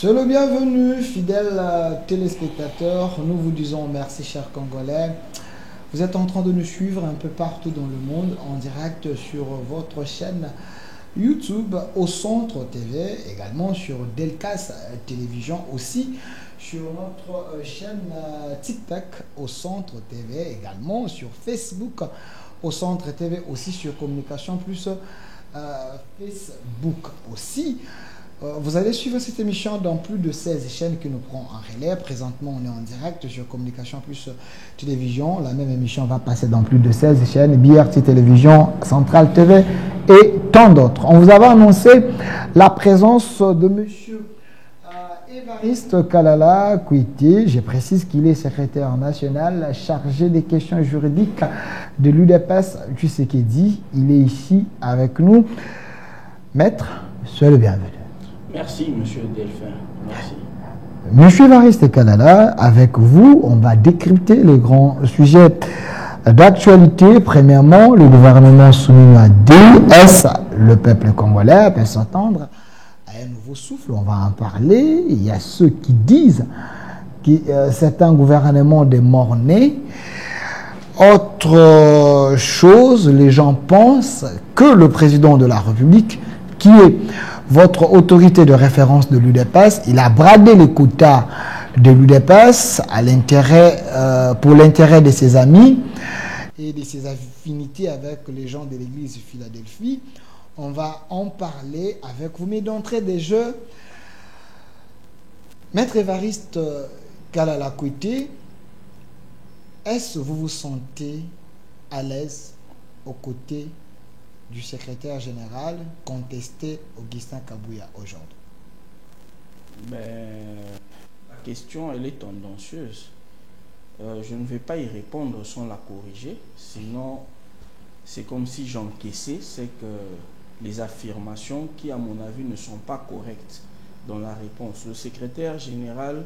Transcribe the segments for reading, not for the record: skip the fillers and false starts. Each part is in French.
C'est le bienvenu, fidèles téléspectateurs. Nous vous disons merci, chers Congolais. Vous êtes en train de nous suivre un peu partout dans le monde en direct sur votre chaîne YouTube au Centre TV, également sur Delcas Télévision, aussi sur notre chaîne TikTok au Centre TV, également sur Facebook au Centre TV, aussi sur Communication Plus Facebook aussi. Vous allez suivre cette émission dans plus de 16 chaînes qui nous prend en relais. Présentement, on est en direct sur Communication Plus Télévision. La même émission va passer dans plus de 16 chaînes, BRT Télévision, Centrale TV et tant d'autres. On vous avait annoncé la présence de monsieur Évariste Kalala Kouité. Je précise qu'il est secrétaire national chargé des questions juridiques de l'UDPS Tshisekedi. Il est ici avec nous. Maître, soyez le bienvenu. Merci, monsieur Delphin. Merci. Monsieur Évariste Kalala, avec vous, on va décrypter les grands sujets d'actualité. Premièrement, le gouvernement soumis à DS, le peuple congolais peut s'attendre à un nouveau souffle. On va en parler. Il y a ceux qui disent que c'est un gouvernement des morts-nés. Autre chose, les gens pensent que le président de la République, qui est votre autorité de référence de l'UDPS, il a bradé les quotas de l'UDPS pour l'intérêt de ses amis et de ses affinités avec les gens de l'église Philadelphie. On va en parler avec vous. Mais d'entrée des jeux, Maître Évariste Kalala Kouité, est-ce que vous vous sentez à l'aise aux côtés du secrétaire général contesté Augustin Kabouya aujourd'hui? La question, elle est tendancieuse. Je ne vais pas y répondre sans la corriger. Sinon, c'est comme si j'encaissais. C'est que les affirmations qui, à mon avis, ne sont pas correctes dans la réponse. Le secrétaire général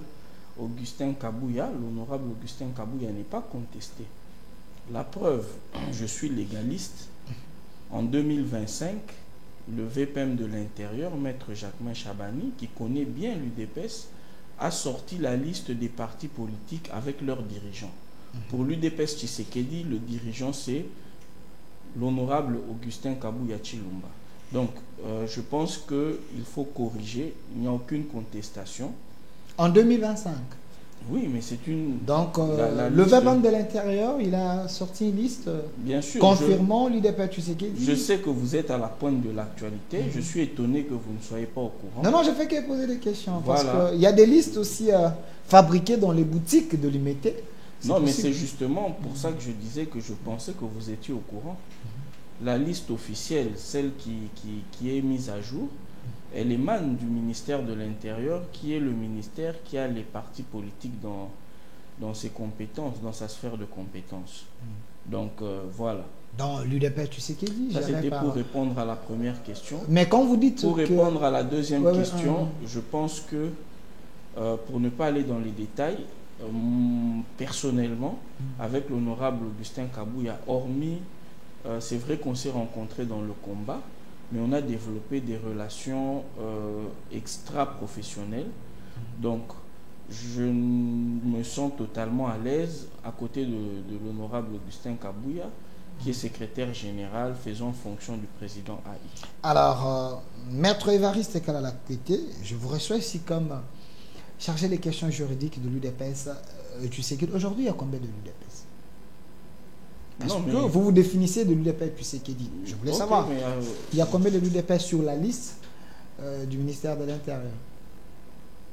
Augustin Kabouya, l'honorable Augustin Kabouya, n'est pas contesté. La preuve, je suis légaliste. En 2025, le VPM de l'Intérieur, Maître Jacquemain Chabani, qui connaît bien l'UDPS, a sorti la liste des partis politiques avec leurs dirigeants. Pour l'UDPS Tshisekedi, le dirigeant, c'est l'honorable Augustin Kabouya Chilumba. Donc, je pense qu'il faut corriger. Il n'y a aucune contestation. En 2025? Oui, mais c'est une... Donc, le VPM de l'Intérieur, il a sorti une liste bien sûr, confirmant l'UDPS Tshisekedi. Je sais que vous êtes à la pointe de l'actualité. Je suis étonné que vous ne soyez pas au courant. Non, je fais que poser des questions. Voilà. Parce qu'il y a des listes aussi fabriquées dans les boutiques de l'IMET. Non, mais c'est justement pour ça que je disais que je pensais que vous étiez au courant. La liste officielle, celle qui est mise à jour, elle émane du ministère de l'Intérieur, qui est le ministère qui a les partis politiques dans ses compétences, dans sa sphère de compétences. Donc, voilà. Dans l'UDPS Tshisekedi, ça c'était pour répondre à la première question. Mais quand vous dites pour répondre à la deuxième question, je pense que, pour ne pas aller dans les détails, personnellement, avec l'honorable Augustin Kabouya, hormis, c'est vrai qu'on s'est rencontrés dans le combat, mais on a développé des relations extra-professionnelles. Donc, je me sens totalement à l'aise à côté de l'honorable Augustin Kabouya, qui est secrétaire général faisant fonction du président AI. Alors, Maître Évariste Kalala Kouité, je vous reçois ici comme chargé des questions juridiques de l'UDPS. Tu sais qu'aujourd'hui, il y a combien de l'UDPS? Parce que vous vous définissez de l'UDPS Tshisekedi. Je voulais savoir. Il y a combien de l'UDPS sur la liste du ministère de l'Intérieur?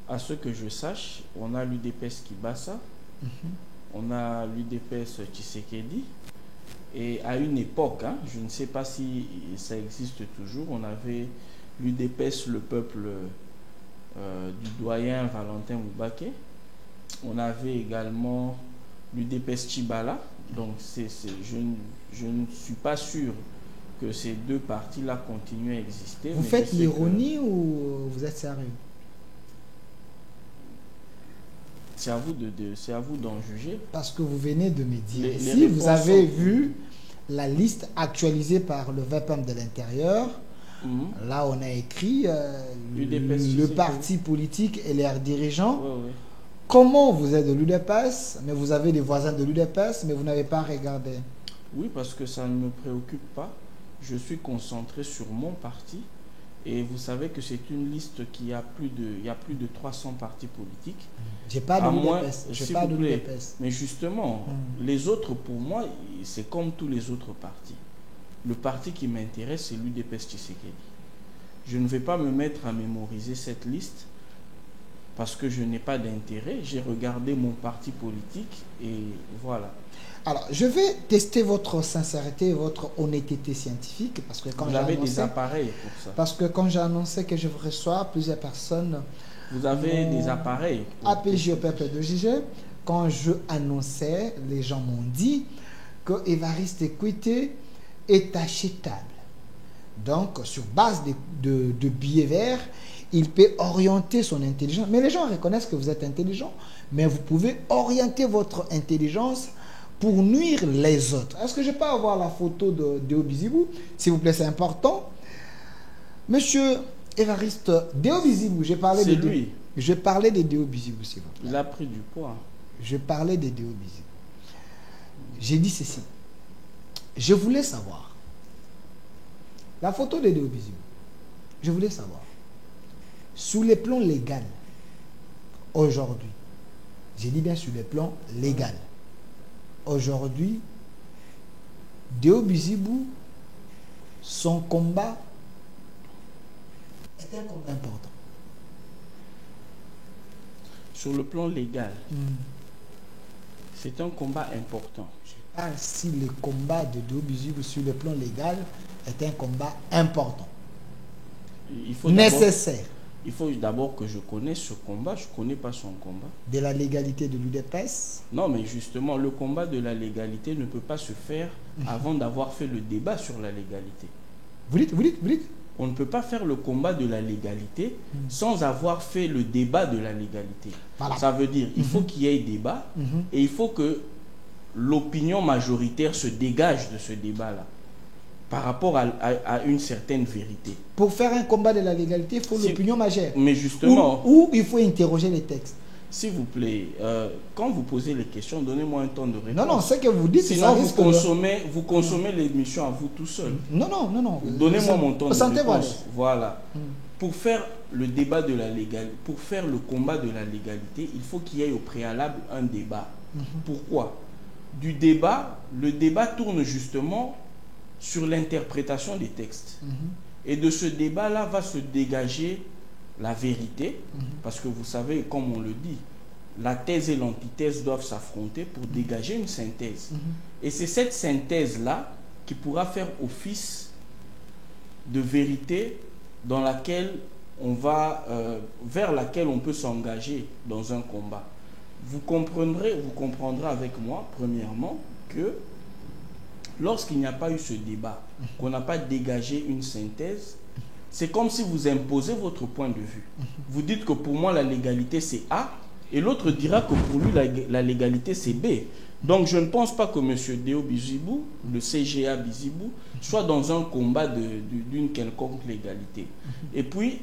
À ce que je sache, on a l'UDPS Kibasa, on a l'UDPS Tshisekedi, et à une époque, je ne sais pas si ça existe toujours, on avait l'UDPS Le Peuple du doyen Valentin Moubake, on avait également l'UDPS Chibala. Donc, je ne suis pas sûr que ces deux partis-là continuent à exister. Vous faites l'ironie ou vous êtes sérieux? C'est à vous d'en juger. Parce que vous venez de me dire ici, vous avez vu la liste actualisée par le VPM de l'Intérieur Là, on a écrit UDPS, le parti politique et leurs dirigeants. Ouais, ouais. Comment vous êtes de l'UDPS, mais vous avez des voisins de l'UDPS, mais vous n'avez pas regardé? Oui, parce que ça ne me préoccupe pas. Je suis concentré sur mon parti. Et vous savez que c'est une liste qui a il y a plus de 300 partis politiques. J'ai pas de l'UDPS. J'ai pas de l'UDPS. Mais justement, les autres, pour moi, c'est comme tous les autres partis. Le parti qui m'intéresse, c'est l'UDPS Tshisekedi. Je ne vais pas me mettre à mémoriser cette liste parce que je n'ai pas d'intérêt. J'ai regardé mon parti politique et voilà. Alors, je vais tester votre sincérité et votre honnêteté scientifique parce que quand vous avez des appareils pour ça. Parce que quand j'ai annoncé que je reçois plusieurs personnes. Vous avez des appareils. APJ au peuple de JG. Quand je annonçais, les gens m'ont dit que Évariste Equité est achetable. Donc, sur base de billets verts, il peut orienter son intelligence. Mais les gens reconnaissent que vous êtes intelligent, mais vous pouvez orienter votre intelligence pour nuire les autres. Est-ce que je peux avoir la photo de Deo Bizibou? S'il vous plaît, c'est important. Monsieur Évariste, Deo Bizibou, j'ai parlé de lui. Je parlais de Deo Bizibou, s'il vous plaît. Il a pris du poids. Je parlais de Deo Bizibou. J'ai dit ceci. Je voulais savoir. La photo de Deo Bizibou. Je voulais savoir. Sous les plans légal, aujourd'hui, j'ai dit bien sur le plan légal, aujourd'hui, Deo Bizibou, son combat est un combat important. Sur le plan légal, c'est un combat important. Je parle si le combat de Deo Bizibou sur le plan légal est un combat important. Il faut nécessaire. Il faut d'abord que je connaisse ce combat. Je ne connais pas son combat. De la légalité de l'UDPS? Non, mais justement, le combat de la légalité ne peut pas se faire avant d'avoir fait le débat sur la légalité. Vous dites? On ne peut pas faire le combat de la légalité sans avoir fait le débat de la légalité. Voilà. Ça veut dire qu'il faut qu'il y ait débat et il faut que l'opinion majoritaire se dégage de ce débat-là par rapport à une certaine vérité. Pour faire un combat de la légalité, il faut l'opinion majeure. Mais justement... Ou il faut interroger les textes. S'il vous plaît, quand vous posez les questions, donnez-moi un temps de réponse. Non, c'est que vous dites... Sinon, vous consommez l'émission à vous tout seul. Non. Donnez-moi mon temps de réponse. Voilà. Pour faire le débat de la légalité, pour faire le combat de la légalité, il faut qu'il y ait au préalable un débat. Pourquoi? Le débat tourne justement sur l'interprétation des textes. Et de ce débat-là va se dégager la vérité, parce que vous savez, comme on le dit, la thèse et l'antithèse doivent s'affronter pour dégager une synthèse. Et c'est cette synthèse-là qui pourra faire office de vérité dans laquelle on va, vers laquelle on peut s'engager dans un combat. Vous comprendrez avec moi, premièrement, que lorsqu'il n'y a pas eu ce débat, qu'on n'a pas dégagé une synthèse, c'est comme si vous imposez votre point de vue. Vous dites que pour moi, la légalité, c'est A, et l'autre dira que pour lui, la légalité, c'est B. Donc, je ne pense pas que M. Deo Bizibou, le CGA Bizibou, soit dans un combat d'une quelconque légalité. Et puis,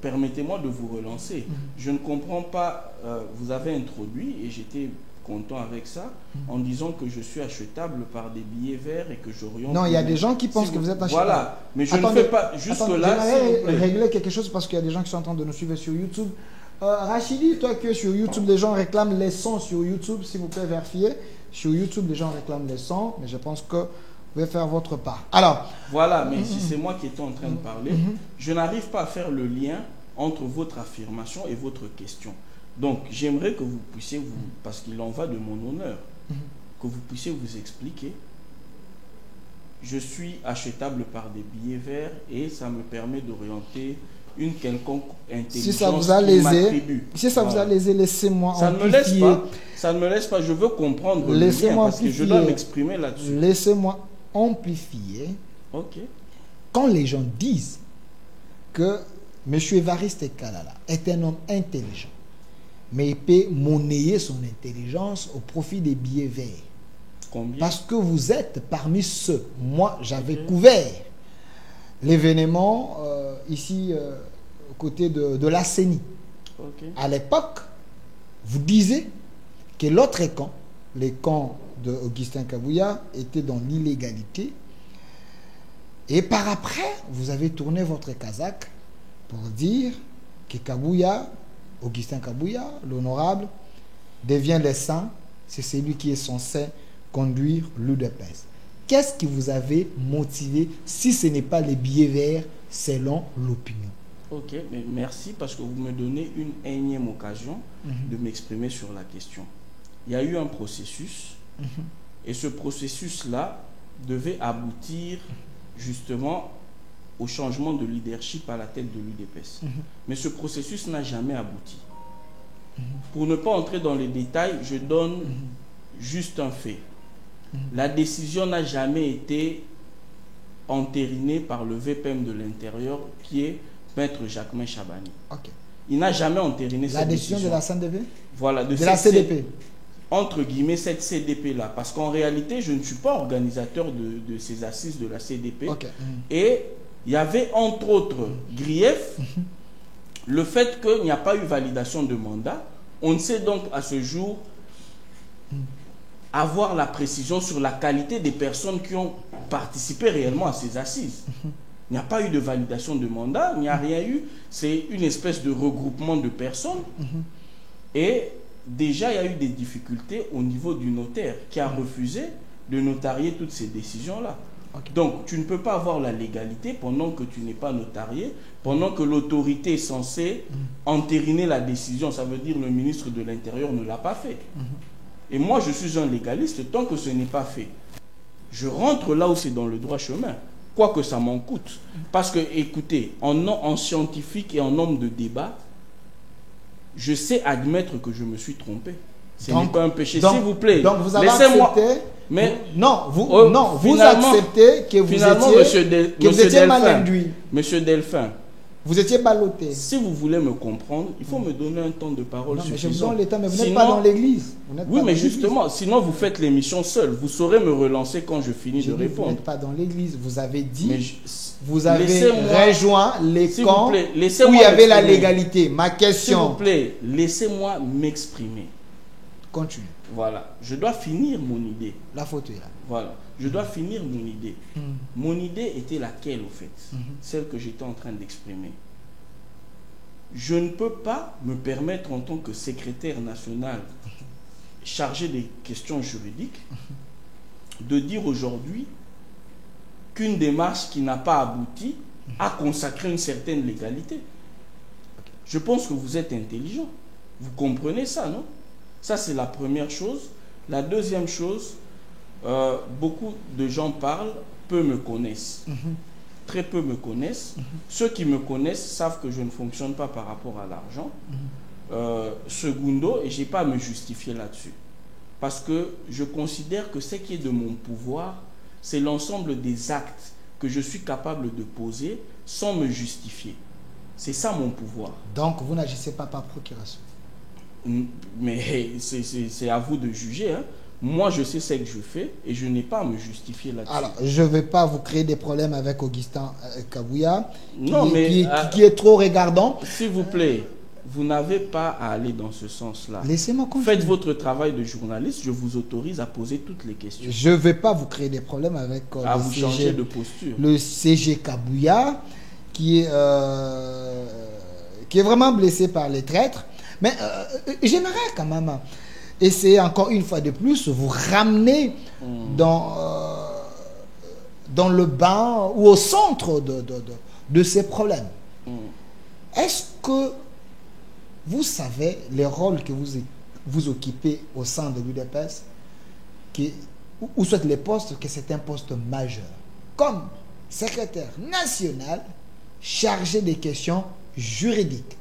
permettez-moi de vous relancer. Je ne comprends pas, vous avez introduit, et j'étais content avec ça, en disant que je suis achetable par des billets verts et que j'oriente... Non, il y a des gens qui pensent que vous êtes achetable. Voilà, mais je ne fais pas... Jusque-là, j'aimerais régler quelque chose parce qu'il y a des gens qui sont en train de nous suivre sur YouTube. Rachidi, toi que sur YouTube, les gens réclament les sons sur YouTube, s'il vous plaît, vérifiez. Sur YouTube, les gens réclament les sons, mais je pense que vous pouvez faire votre part. Alors... Voilà, mais si c'est moi qui étais en train de parler, je n'arrive pas à faire le lien entre votre affirmation et votre question. Donc, j'aimerais que vous puissiez, parce qu'il en va de mon honneur, que vous puissiez vous expliquer. Je suis achetable par des billets verts et ça me permet d'orienter une quelconque intelligence. Si ça vous a lésé, laissez-moi amplifier. Ça ne me laisse pas, je veux comprendre le lien parce que je dois m'exprimer là-dessus. Laissez-moi amplifier. Ok. Quand les gens disent que M. Évariste Kalala est un homme intelligent, mais il peut monnayer son intelligence au profit des billets verts. Combien? Parce que vous êtes parmi ceux, moi j'avais couvert l'événement ici, aux côtés de la CENI. Ok. À l'époque, vous disiez que l'autre camp, les camps de Augustin Kabouya, était dans l'illégalité. Et par après, vous avez tourné votre casaque pour dire que Kabouya, Augustin Kabouya, l'honorable, devient le saint, c'est celui qui est censé conduire l'UDPS. Qu'est-ce qui vous avait motivé si ce n'est pas les billets verts selon l'opinion? Ok, mais merci parce que vous me donnez une énième occasion de m'exprimer sur la question. Il y a eu un processus et ce processus-là devait aboutir justement au changement de leadership à la tête de l'UDPS. Mais ce processus n'a jamais abouti. Pour ne pas entrer dans les détails, je donne juste un fait. La décision n'a jamais été entérinée par le VPM de l'Intérieur qui est Maître Jacquemin Chabani. Ok. Il n'a jamais entériné cette décision. La décision de la CNDP? Voilà, de la CDP. Entre guillemets, cette CDP-là. Parce qu'en réalité, je ne suis pas organisateur de ces assises de la CDP. Okay. Et il y avait entre autres griefs le fait qu'il n'y a pas eu validation de mandat. On ne sait donc à ce jour avoir la précision sur la qualité des personnes qui ont participé réellement à ces assises. Il n'y a pas eu de validation de mandat, il n'y a rien eu. C'est une espèce de regroupement de personnes. Et déjà, il y a eu des difficultés au niveau du notaire qui a refusé de notarier toutes ces décisions-là. Okay. Donc, tu ne peux pas avoir la légalité pendant que tu n'es pas notarié, pendant que l'autorité est censée entériner la décision. Ça veut dire que le ministre de l'Intérieur ne l'a pas fait. Et moi, je suis un légaliste tant que ce n'est pas fait. Je rentre là où c'est dans le droit chemin, quoi que ça m'en coûte. Parce que, écoutez, en scientifique et en homme de débat, je sais admettre que je me suis trompé. Ce n'est pas un péché. S'il vous plaît, donc vous avez accepté... Mais vous acceptez que vous étiez mal induit. Monsieur Delphin, vous étiez ballotté. Si vous voulez me comprendre, il faut me donner un temps de parole suffisant. Mais je vous donne le temps, mais vous n'êtes pas dans l'église. Oui, mais justement, sinon vous faites l'émission seul. Vous saurez me relancer quand je finis de répondre. Vous n'êtes pas dans l'église. Vous avez dit, vous avez rejoint les camps où il y avait la légalité. Ma question. S'il vous plaît, laissez-moi m'exprimer. Continue. Voilà, je dois finir mon idée. La photo est là. Voilà, je dois finir mon idée. Mon idée était laquelle, au fait? Celle que j'étais en train d'exprimer. Je ne peux pas me permettre, en tant que secrétaire national chargé des questions juridiques, de dire aujourd'hui qu'une démarche qui n'a pas abouti a consacré une certaine légalité. Je pense que vous êtes intelligent. Vous comprenez ça, non? Ça, c'est la première chose. La deuxième chose, beaucoup de gens parlent, peu me connaissent. Très peu me connaissent. Ceux qui me connaissent savent que je ne fonctionne pas par rapport à l'argent. Secundo, et je n'ai pas à me justifier là-dessus. Parce que je considère que ce qui est de mon pouvoir, c'est l'ensemble des actes que je suis capable de poser sans me justifier. C'est ça mon pouvoir. Donc, vous n'agissez pas par procuration? Mais c'est à vous de juger. Hein. Moi, je sais ce que je fais et je n'ai pas à me justifier là-dessus. Alors, je ne vais pas vous créer des problèmes avec Augustin Kabouya, qui est trop regardant. S'il vous plaît, vous n'avez pas à aller dans ce sens-là. Laissez-moi continuer. Faites votre travail de journaliste, je vous autorise à poser toutes les questions. Je ne vais pas vous créer des problèmes avec vous changer de posture. Le CG Kabouya, qui est vraiment blessé par les traîtres. Mais j'aimerais quand même essayer encore une fois de plus vous ramener dans le bain ou au centre de ces problèmes. Est-ce que vous savez les rôles que vous occupez au sein de l'UDPS, ou soit les postes, que c'est un poste majeur, comme secrétaire national chargé des questions juridiques?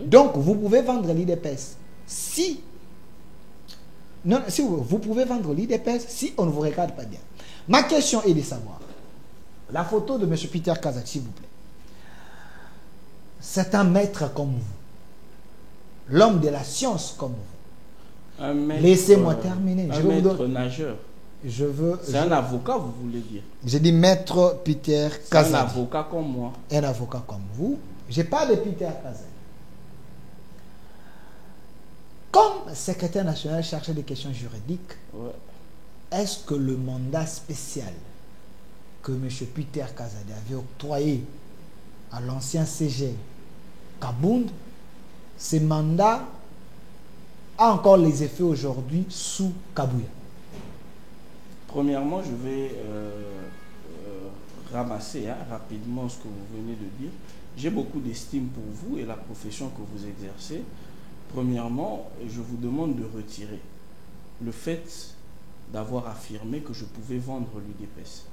Donc, vous pouvez vendre l'IDPS vous pouvez vendre l'IDPS si on ne vous regarde pas bien. Ma question est de savoir, la photo de M. Peter Kazak, s'il vous plaît, c'est un maître comme vous, l'homme de la science comme vous. Laissez-moi terminer. Un maître nageur. C'est un avocat, vous voulez dire? J'ai dit maître Peter Kazadi. C'est un avocat comme moi. Un avocat comme vous. Je parle de Peter Kazadi. Comme secrétaire national chargé des questions juridiques, Ouais. est-ce que le mandat spécial que M. Peter Kazadi avait octroyé à l'ancien CG Kabound, ce mandat a encore les effets aujourd'hui sous Kabouya? Premièrement, je vais ramasser rapidement ce que vous venez de dire. J'ai beaucoup d'estime pour vous et la profession que vous exercez. Premièrement, je vous demande de retirer le fait d'avoir affirmé que je pouvais vendre l'UDPS.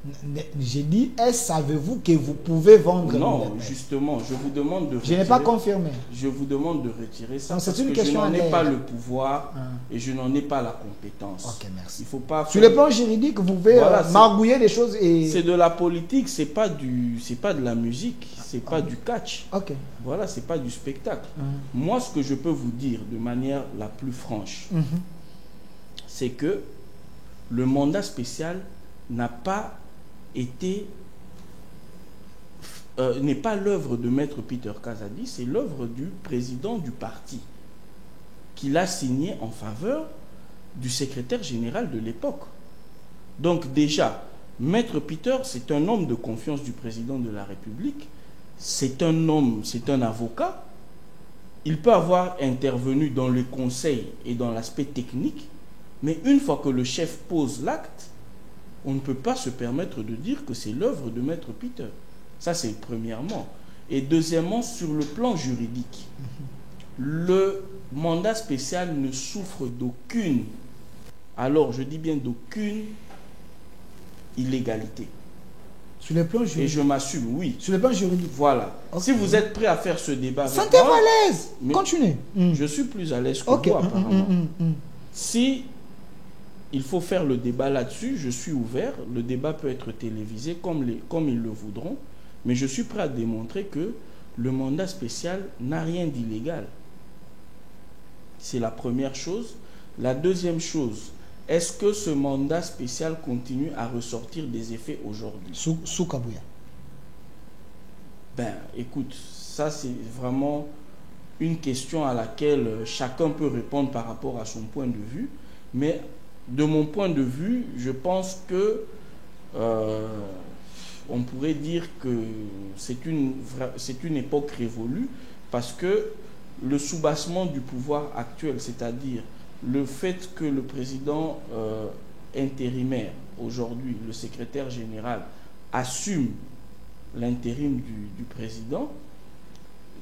J'ai dit, savez-vous que vous pouvez vendre Non, l'UDPS? justement, je vous demande de retirer. Je n'ai pas confirmé. Je vous demande de retirer ça Non, c'est parce une que question je n'en ai à pas l'air. le pouvoir et je n'en ai pas la compétence. Ok, merci. Il faut pas Sur faire- le plan juridique, vous pouvez Voilà, c'est- margouiller des choses et... C'est de la politique, c'est pas de la musique, c'est pas du catch. Ok. Voilà, c'est pas du spectacle. Mhm. Moi, ce que je peux vous dire de manière la plus franche, Mhm. c'est que le mandat spécial n'a pas été, n'est pas l'œuvre de Maître Peter Kazadi, c'est l'œuvre du président du parti qu'il a signé en faveur du secrétaire général de l'époque. Donc déjà, Maître Peter, c'est un homme de confiance du président de la République, c'est un homme, c'est un avocat. Il peut avoir intervenu dans le conseil et dans l'aspect technique, mais une fois que le chef pose l'acte, on ne peut pas se permettre de dire que c'est l'œuvre de Maître Peter. Ça, c'est premièrement. Et deuxièmement, sur le plan juridique, le mandat spécial ne souffre d'aucune, alors je dis bien d'aucune illégalité. Sur le plan Et juridique. je m'assume, oui. Sur le plan juridique. Voilà. Ok. Si vous êtes prêt à faire ce débat avec Sentez-vous moi, à l'aise. mais- Continuez. je suis plus à l'aise que Ok. vous, apparemment. Mm. Si il faut faire le débat là-dessus, je suis ouvert. Le débat peut être télévisé comme ils le voudront. Mais je suis prêt à démontrer que le mandat spécial n'a rien d'illégal. C'est la première chose. La deuxième chose, est-ce que ce mandat spécial continue à ressortir des effets aujourd'hui? Sous Kabouya. Ben, écoute, ça c'est vraiment une question à laquelle chacun peut répondre par rapport à son point de vue. Mais de mon point de vue, je pense que on pourrait dire que c'est une époque révolue parce que le soubassement du pouvoir actuel, c'est-à-dire le fait que le président intérimaire, aujourd'hui le secrétaire général, assume l'intérim du président,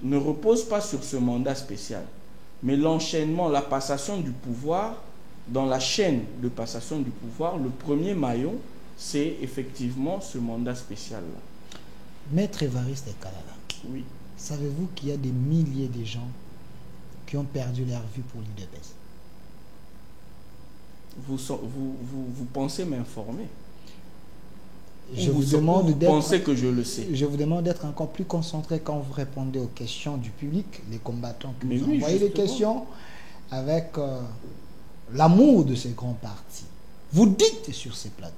ne repose pas sur ce mandat spécial. Mais l'enchaînement, la passation du pouvoir, dans la chaîne de passation du pouvoir, le premier maillon, c'est effectivement ce mandat spécial-là. Maître Évariste Kalala, Oui. savez-vous qu'il y a des milliers de gens qui ont perdu leur vie pour l'UDPS? Vous pensez m'informer? Je Ou vous demande vous pensez que je le sais? Je vous demande d'être encore plus concentré quand vous répondez aux questions du public, les combattants qui Mais vous oui, envoient les justement. questions avec l'amour de ces grands partis. Vous dites sur ces plateaux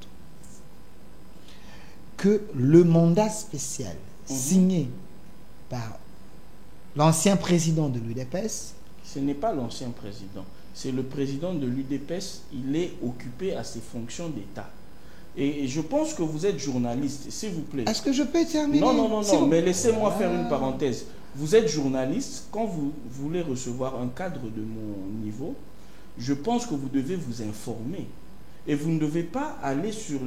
que le mandat spécial signé par l'ancien président de l'UDPS, Ce n'est pas l'ancien président. C'est le président de l'UDPS. Il est occupé à ses fonctions d'État. Et je pense que vous êtes journaliste, s'il vous plaît. est-ce que je peux terminer? Non, S'il vous- mais laissez-moi faire une parenthèse. Vous êtes journaliste, quand vous voulez recevoir un cadre de mon niveau, je pense que vous devez vous informer. Et vous ne devez pas aller sur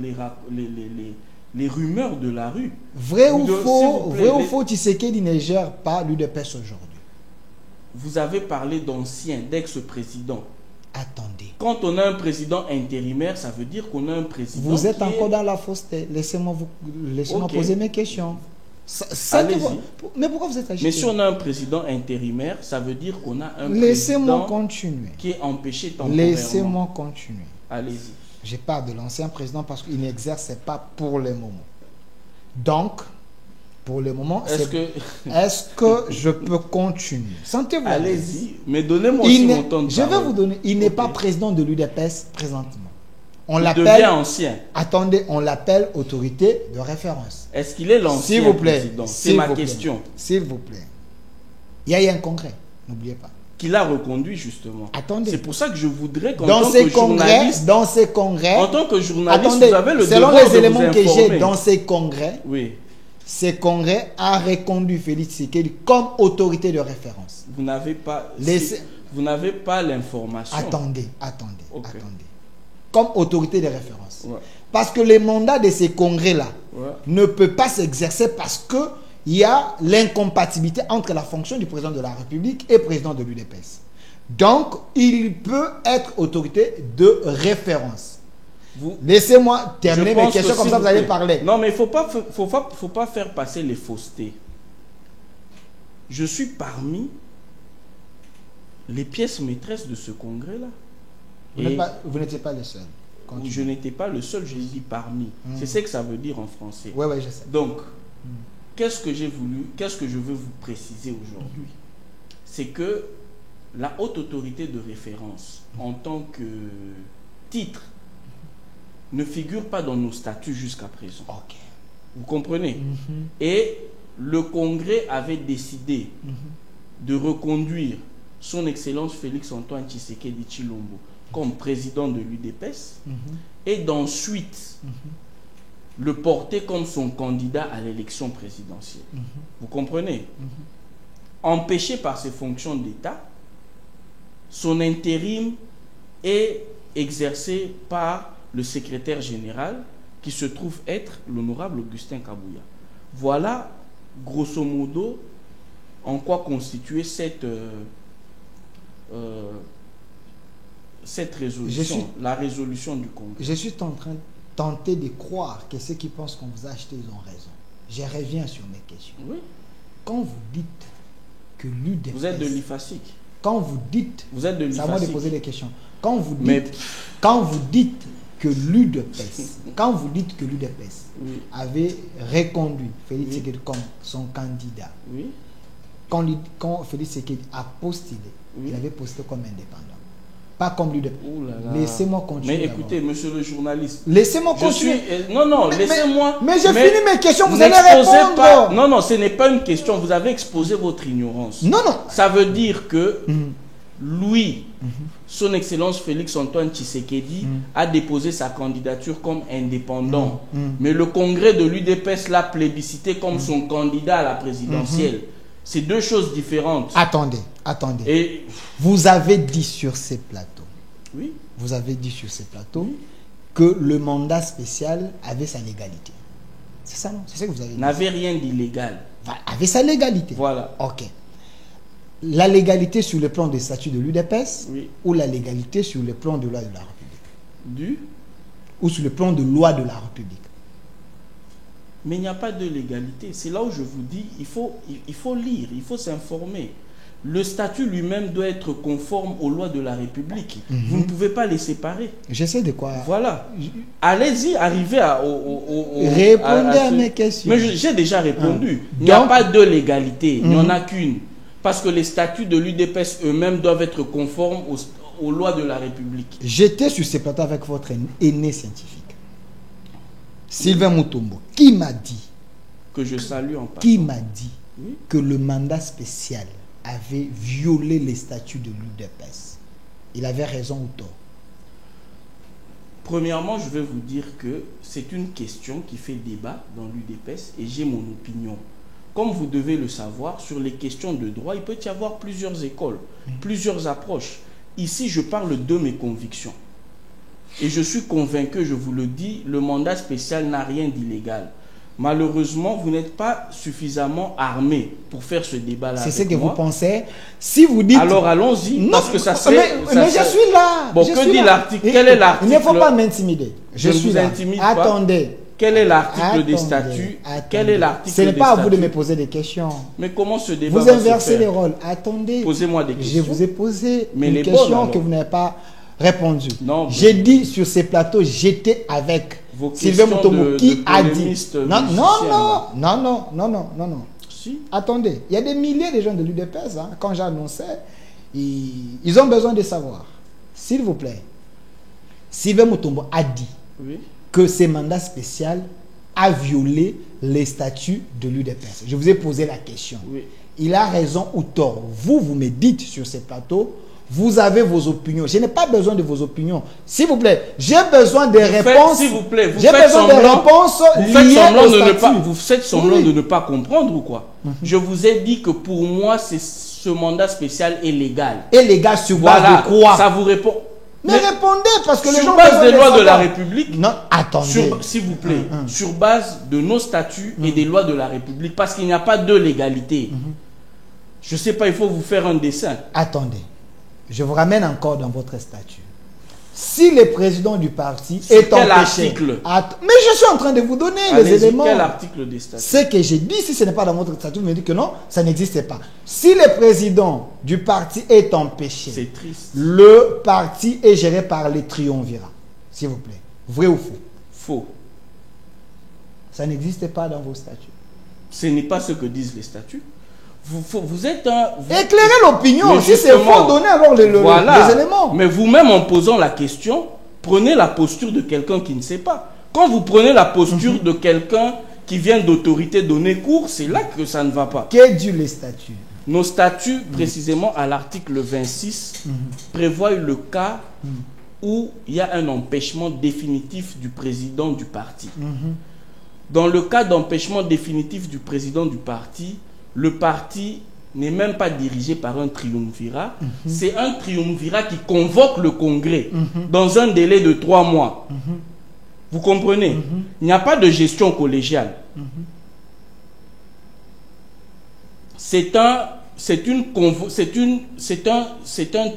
les rumeurs de la rue. Vrai Vous ou devez- faux, s'il vous plaît, vrai ou faux, Tshisekedi ne gère pas l'UDPS aujourd'hui? Vous avez parlé d'anciens, d'ex-présidents. Attendez. Quand on a un président intérimaire, ça veut dire qu'on a un président Vous êtes qui encore est- dans la fausseté. Laissez-moi Ok. poser mes questions. Allez-y. Mais pourquoi vous êtes agité? Mais si on a un président intérimaire, ça veut dire qu'on a un Laissez-moi président continuer. qui est empêché temporairement. Laissez-moi continuer. Allez-y. Je parle de l'ancien président parce qu'il n'exerce pas pour le moment. Donc, pour le moment, est-ce que je peux continuer? Sentez-vous à l'aise. Allez-y. Mais donnez-moi aussi mon temps de Je vais parole. vous donner. Il n'est Ok. pas président de l'UDPS présentement. On il l'appelle... devient ancien. Attendez, on l'appelle autorité de référence. Est-ce qu'il est l'ancien S'il vous plaît. président? C'est ma question. S'il vous plaît. Il y a eu un congrès, n'oubliez pas. Qu'il a reconduit justement. Attendez. C'est pour ça que je voudrais qu'en Dans tant ces que congrès, journaliste, dans ces congrès, en tant que journaliste, attendez, vous avez le selon devoir les de éléments vous que j'ai informer. dans ces congrès, Oui. ces congrès a reconduit Félix Tshisekedi comme autorité de référence. Vous n'avez pas, Laissez- vous n'avez pas l'information. Attendez. Ok. Comme autorité de référence. Ouais. Parce que les mandats de ces congrès-là Ouais. ne peut pas s'exercer parce que il y a l'incompatibilité entre la fonction du président de la République et président de l'UDPS. Donc, il peut être autorité de référence. Laissez-moi terminer mes questions, comme ça vous allez parler. Non, mais il ne faut pas faire passer les faussetés. Je suis parmi les pièces maîtresses de ce congrès-là. Vous n'étiez pas le seul. Je n'étais pas le seul, je dis parmi. C'est ce que ça veut dire en français. Oui, je sais. Donc, qu'est-ce que je veux vous préciser aujourd'hui? C'est que la haute autorité de référence, en tant que titre, ne figure pas dans nos statuts jusqu'à présent. Ok. Vous comprenez? Et le Congrès avait décidé de reconduire son Excellence Félix-Antoine Tshisekedi Tshilombo comme président de l'UDPS et d'ensuite le porter comme son candidat à l'élection présidentielle. Vous comprenez? Empêché par ses fonctions d'État, son intérim est exercé par le secrétaire général qui se trouve être l'honorable Augustin Kabouya. Voilà, grosso modo, en quoi constituait cette résolution, la résolution du Congrès. Je suis en train tenté de croire que ceux qui pensent qu'on vous a acheté, ils ont raison. Je reviens sur mes questions. Oui. Quand vous dites que l'UDPS... Vous êtes de l'IFASIC. Quand vous dites... Vous êtes de l'IFASIC. C'est à moi de poser des questions. Quand vous dites que l'UDPS, oui, avait reconduit Félix oui, Tshisekedi comme son candidat, oui, quand Félix Tshisekedi a postulé, oui, il avait postulé comme indépendant. Pas comme l'UDPS. Laissez-moi continuer. Mais écoutez, monsieur le journaliste. Laissez-moi continuer. Non, laissez-moi. Mais j'ai fini mes questions, vous allez n'exposez répondre. pas. Non, ce n'est pas une question. Vous avez exposé votre ignorance. Non. Ça veut dire que lui, son Excellence Félix-Antoine Tshisekedi, a déposé sa candidature comme indépendant. Mais le congrès de l'UDPS l'a plébiscité comme son candidat à la présidentielle. C'est deux choses différentes. Attendez. Et vous avez dit sur ces plateaux. Oui. Vous avez dit sur ces plateaux que le mandat spécial avait sa légalité. C'est ça, non? C'est ça que vous avez dit. N'avait rien d'illégal. Avait sa légalité. Voilà. Ok. La légalité sur le plan des statuts de l'UDPS, oui, ou la légalité sur le plan de loi de la République? Ou sur le plan de loi de la République? Mais il n'y a pas de légalité. C'est là où je vous dis, il faut lire, il faut s'informer. Le statut lui-même doit être conforme aux lois de la République. Vous ne pouvez pas les séparer. J'essaie de quoi? Voilà. Allez-y, arrivez répondez à mes questions. Mais j'ai déjà répondu. Il n'y a pas de légalité. Il n'y en a qu'une. Parce que les statuts de l'UDPS eux-mêmes doivent être conformes aux lois de la République. J'étais sur ces plateaux avec votre aîné scientifique, Sylvain Mutombo, qui m'a dit, que je salue en passant, qui m'a dit que le mandat spécial avait violé les statuts de l'UDPS. Il avait raison ou tort? Premièrement, je vais vous dire que c'est une question qui fait débat dans l'UDPS et j'ai mon opinion. Comme vous devez le savoir, sur les questions de droit, il peut y avoir plusieurs écoles, plusieurs approches. Ici, je parle de mes convictions. Et je suis convaincu, je vous le dis, le mandat spécial n'a rien d'illégal. Malheureusement, vous n'êtes pas suffisamment armé pour faire ce débat-là. C'est ce que vous pensez. Si vous dites... Alors allons-y, parce que ça serait... Mais je suis là. Bon, que dit l'article? Quel est l'article? Il ne faut pas m'intimider. Je suis là. Attendez. Quel est l'article des statuts? Quel est l'article? Ce n'est pas à vous de me poser des questions. Mais comment ce débat vous inversez les rôles. Attendez. Posez-moi des questions. Je vous ai posé une question que vous n'avez pas répondu. Non. J'ai dit sur ces plateaux, j'étais avec Sylvain Mutombo qui a dit... Non. Si. Attendez, il y a des milliers de gens de l'UDPS, quand j'annonçais, ils ont besoin de savoir. S'il vous plaît. Sylvain Mutombo a dit Oui. que ce mandat spécial a violé les statuts de l'UDPS. Je vous ai posé la question. Oui. Il a raison ou tort. Vous me dites sur ces plateaux, vous avez vos opinions. Je n'ai pas besoin de vos opinions. S'il vous plaît, j'ai besoin des réponses. S'il vous plaît, j'ai besoin des réponses vous faites semblant Oui. de ne pas comprendre ou quoi? Je vous ai dit que pour moi, ce mandat spécial est légal. Et les gars, sur base Voilà, de quoi? ça vous répond. Mais répondez, parce que les gens... Sur base des lois de la savoir. République. Non, attendez. S'il vous plaît, sur base de nos statuts et des lois de la République, parce qu'il n'y a pas de légalité. Je ne sais pas, il faut vous faire un dessin. Attendez. Je vous ramène encore dans votre statut. Si le président du parti est quel empêché... article? Mais je suis en train de vous donner les Allez-y, éléments. quel article des statuts? Ce que j'ai dit, si ce n'est pas dans votre statut, vous me dites que non, ça n'existe pas. Si le président du parti est empêché, C'est triste. le parti est géré par les triumvirats. S'il vous plaît. Vrai ou faux? Faux. Ça n'existe pas dans vos statuts. Ce n'est pas ce que disent les statuts. Vous êtes un... Éclairez l'opinion. Mais Si c'est justement, faux, donnez alors les éléments. Mais vous-même, en posant la question, prenez la posture de quelqu'un qui ne sait pas. Quand vous prenez la posture de quelqu'un qui vient d'autorité donner cours, c'est là que ça ne va pas. Qu'est dû les statuts? Nos statuts, précisément à l'article 26, prévoient le cas où il y a un empêchement définitif du président du parti. Dans le cas d'empêchement définitif du président du parti, le parti n'est même pas dirigé par un triumvirat. C'est un triumvirat qui convoque le congrès dans un délai de 3 mois. Vous comprenez? Il n'y a pas de gestion collégiale. C'est un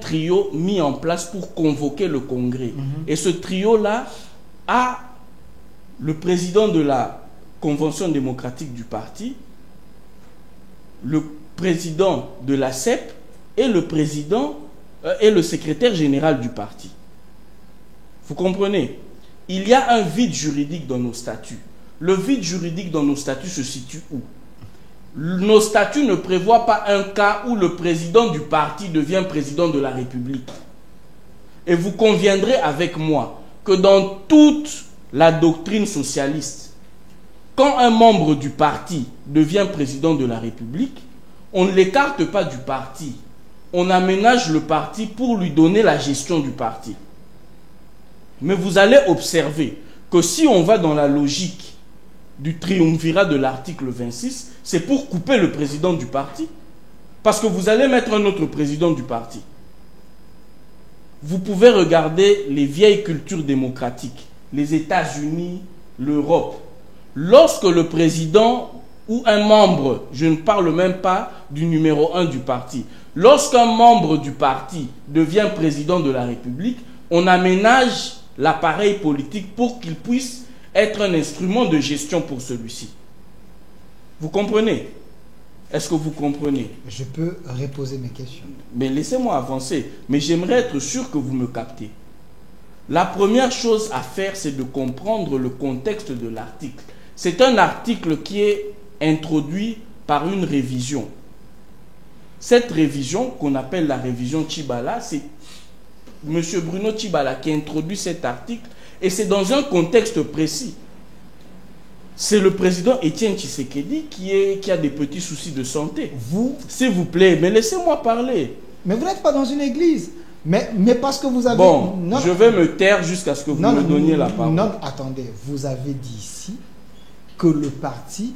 trio mis en place pour convoquer le congrès. Et ce trio-là a le président de la Convention démocratique du parti, le président de la CEP et le président et le secrétaire général du parti. Vous comprenez? Il y a un vide juridique dans nos statuts. Le vide juridique dans nos statuts se situe où? Nos statuts ne prévoient pas un cas où le président du parti devient président de la République. Et vous conviendrez avec moi que dans toute la doctrine socialiste, quand un membre du parti devient président de la République, on ne l'écarte pas du parti. On aménage le parti pour lui donner la gestion du parti. Mais vous allez observer que si on va dans la logique du triumvirat de l'article 26, c'est pour couper le président du parti. Parce que vous allez mettre un autre président du parti. Vous pouvez regarder les vieilles cultures démocratiques, les États-Unis, l'Europe. Lorsque le président ou un membre, je ne parle même pas du numéro 1 du parti, lorsqu'un membre du parti devient président de la République, on aménage l'appareil politique pour qu'il puisse être un instrument de gestion pour celui-ci. Vous comprenez? Est-ce que vous comprenez? Je peux reposer mes questions. Mais laissez-moi avancer. Mais j'aimerais être sûr que vous me captez. La première chose à faire, c'est de comprendre le contexte de l'article. C'est un article qui est introduit par une révision. Cette révision, qu'on appelle la révision Tchibala, c'est M. Bruno Tchibala qui a introduit cet article, et c'est dans un contexte précis. C'est le président Étienne Tshisekedi qui a des petits soucis de santé. Vous, s'il vous plaît, mais laissez-moi parler. Mais vous n'êtes pas dans une église. Mais parce que vous avez... Bon, non, je vais me taire jusqu'à ce que vous me donniez la parole. Non, attendez. Vous avez dit ici que le parti,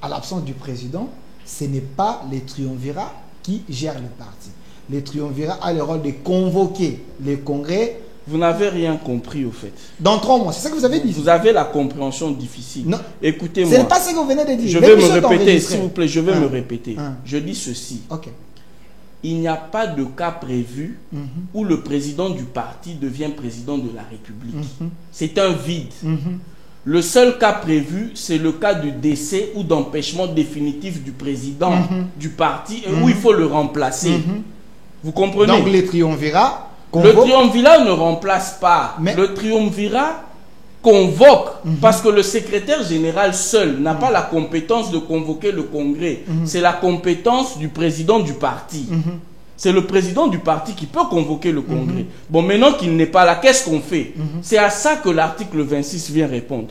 à l'absence du président, ce n'est pas les triumvirats qui gèrent le parti. Les triumvirats ont le rôle de convoquer les congrès. Vous n'avez rien compris au fait. Dans 3 mois, c'est ça que vous avez dit. Vous avez la compréhension difficile. Non. Écoutez-moi. Ce n'est pas ce que vous venez de dire. Je vais me répéter, s'il vous plaît, je vais me répéter. Je dis ceci. Ok. Il n'y a pas de cas prévu où le président du parti devient président de la République. C'est un vide. Le seul cas prévu, c'est le cas du décès ou d'empêchement définitif du président du parti et où il faut le remplacer. Vous comprenez? Donc les triumvirats... Le triumvirat ne remplace pas. Mais le triumvirat convoque, parce que le secrétaire général seul n'a pas la compétence de convoquer le congrès. C'est la compétence du président du parti. C'est le président du parti qui peut convoquer le congrès. Bon, maintenant qu'il n'est pas là, qu'est-ce qu'on fait? C'est à ça que l'article 26 vient répondre.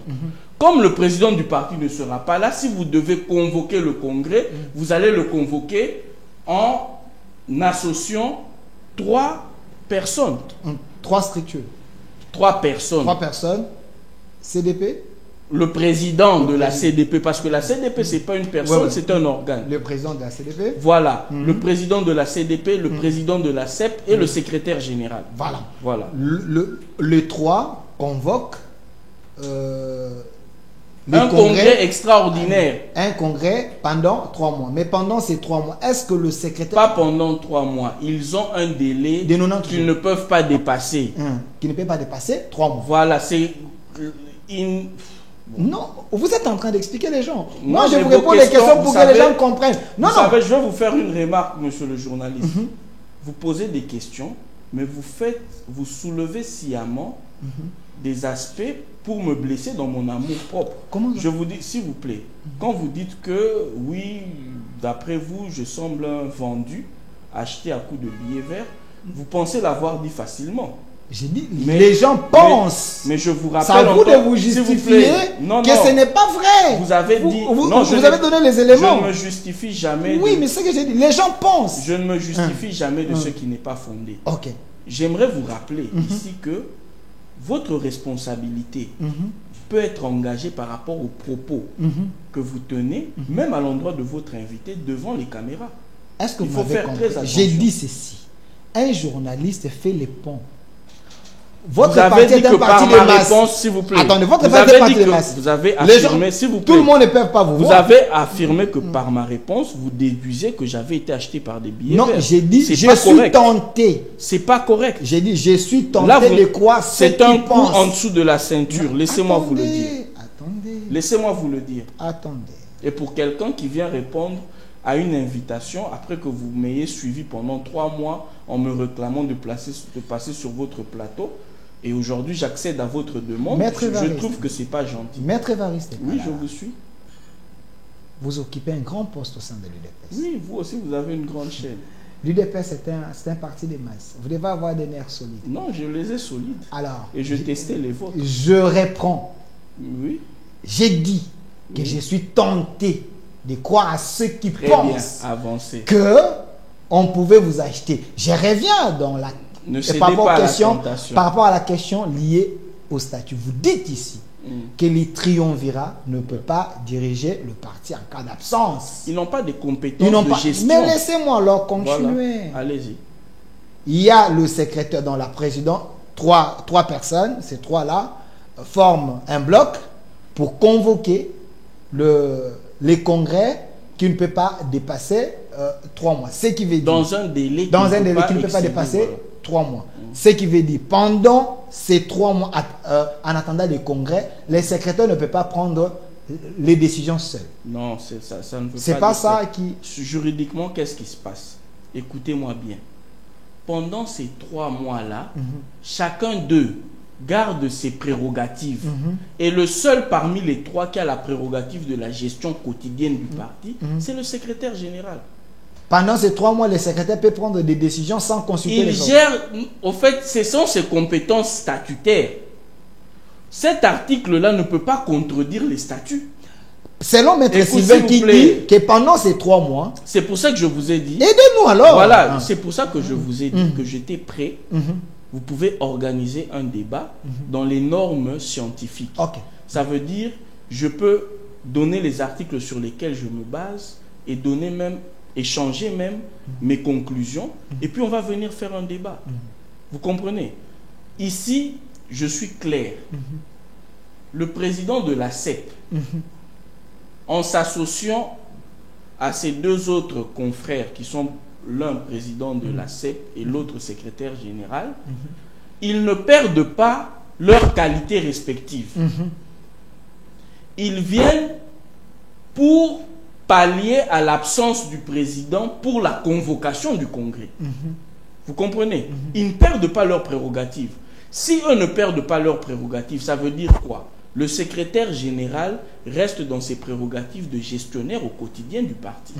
Comme le président du parti ne sera pas là, si vous devez convoquer le congrès, vous allez le convoquer en associant 3 personnes. 3 structures. 3 personnes. 3 personnes. CDP. Le président de la CDP, parce que la CDP, ce n'est pas une personne, c'est un organe. Le président de la CDP. Voilà. Le président de la CDP, le président de la CEP et le secrétaire général. Voilà. Les 3 convoquent un congrès extraordinaire. Un congrès pendant 3 mois. Mais pendant ces 3 mois, est-ce que le secrétaire... Pas pendant 3 mois. Ils ont un délai qu'ils ne peuvent pas dépasser. Qui ne peut pas dépasser 3 mois. Voilà, c'est... Non, vous êtes en train d'expliquer les gens. Moi, je vous réponds les questions pour que les gens comprennent. Non, vous savez, je vais vous faire une remarque, monsieur le journaliste. Vous posez des questions, mais vous soulevez sciemment des aspects pour me blesser dans mon amour propre. Comment ça? Je vous dis, s'il vous plaît, quand vous dites que, oui, d'après vous, je semble un vendu, acheté à coups de billets verts, vous pensez l'avoir dit facilement. J'ai dit, les gens pensent. Mais je vous rappelle. C'est à vous de vous justifier que ce n'est pas vrai. Vous avez dit. Vous avez donné les éléments. Je ne me justifie jamais. Oui, mais c'est ce que j'ai dit. Les gens pensent. Je ne me justifie jamais de ce qui n'est pas fondé. Ok. J'aimerais vous rappeler ici que votre responsabilité peut être engagée par rapport aux propos que vous tenez, même à l'endroit de votre invité, devant les caméras. Est-ce que Il faut faire très attention. J'ai dit ceci. Un journaliste fait les ponts. Votre parti est un parti de masse. S'il vous plaît. Attendez, votre parti est un parti de masse. Vous avez affirmé, s'il vous plaît. Tout le monde ne peut pas vous voir. Vous avez affirmé que par ma réponse, vous déduisez que j'avais été acheté par des billets verts. Non, j'ai dit, je suis tenté. C'est pas correct. J'ai dit, je suis tenté de croire ce c'est un coup pense. en dessous de la ceinture. Laissez-moi vous le dire. Attendez. Laissez-moi vous le dire. Attendez. Et pour quelqu'un qui vient répondre à une invitation, après que vous m'ayez suivi pendant 3 mois en me réclamant de passer sur votre plateau, et aujourd'hui, j'accède à votre demande. Je trouve que ce n'est pas gentil. Maître Évariste. Oui, je vous suis. Vous occupez un grand poste au sein de l'UDPS. Oui, vous aussi, vous avez une grande chaîne. L'UDPS, c'est un parti de masse. Vous devez avoir des nerfs solides. Non, je les ai solides. Alors, et je testais les vôtres. Je reprends. Oui. J'ai dit que je suis tenté de croire à ceux qui pensent que on pouvait vous acheter. Je reviens dans la... par rapport à la question liée au statut. Vous dites ici que les triumvirats ne peuvent pas diriger le parti en cas d'absence. Ils n'ont pas de compétences de gestion. Mais laissez-moi alors continuer. Voilà. Allez-y. Il y a le secrétaire dans la présidence, trois personnes, ces 3-là forment un bloc pour convoquer les congrès qui ne peut pas dépasser 3 mois. Ce qui veut dire... Dans un délai qui ne peut pas dépasser 3 mois. Ce qui veut dire, pendant ces 3 mois, en attendant les congrès, les secrétaires ne peuvent pas prendre les décisions seuls. Non, ça ne veut pas. C'est pas ça qui... Juridiquement, qu'est-ce qui se passe? Écoutez-moi bien. Pendant ces 3 mois-là, chacun d'eux garde ses prérogatives. Et le seul parmi les 3 qui a la prérogative de la gestion quotidienne du parti, c'est le secrétaire général. Pendant ces 3 mois, les secrétaires peuvent prendre des décisions sans consulter les autres. Il gère, au fait, ce sont ses compétences statutaires. Cet article-là ne peut pas contredire les statuts. Selon Maître Sylvain qui dit que pendant ces 3 mois... C'est pour ça que je vous ai dit... Aidez-nous alors. Voilà, c'est pour ça que je vous ai dit que j'étais prêt. Vous pouvez organiser un débat dans les normes scientifiques. Ça veut dire, je peux donner les articles sur lesquels je me base et donner même... échanger même mes conclusions, et puis on va venir faire un débat. Vous comprenez? Ici, je suis clair. Le président de la CEP, en s'associant à ses 2 autres confrères, qui sont l'un président de la CEP et l'autre secrétaire général, ils ne perdent pas leurs qualités respectives. Ils viennent pour pallier à l'absence du président pour la convocation du congrès. Vous comprenez? Ils ne perdent pas leurs prérogatives. Si eux ne perdent pas leurs prérogatives, ça veut dire quoi? Le secrétaire général reste dans ses prérogatives de gestionnaire au quotidien du parti.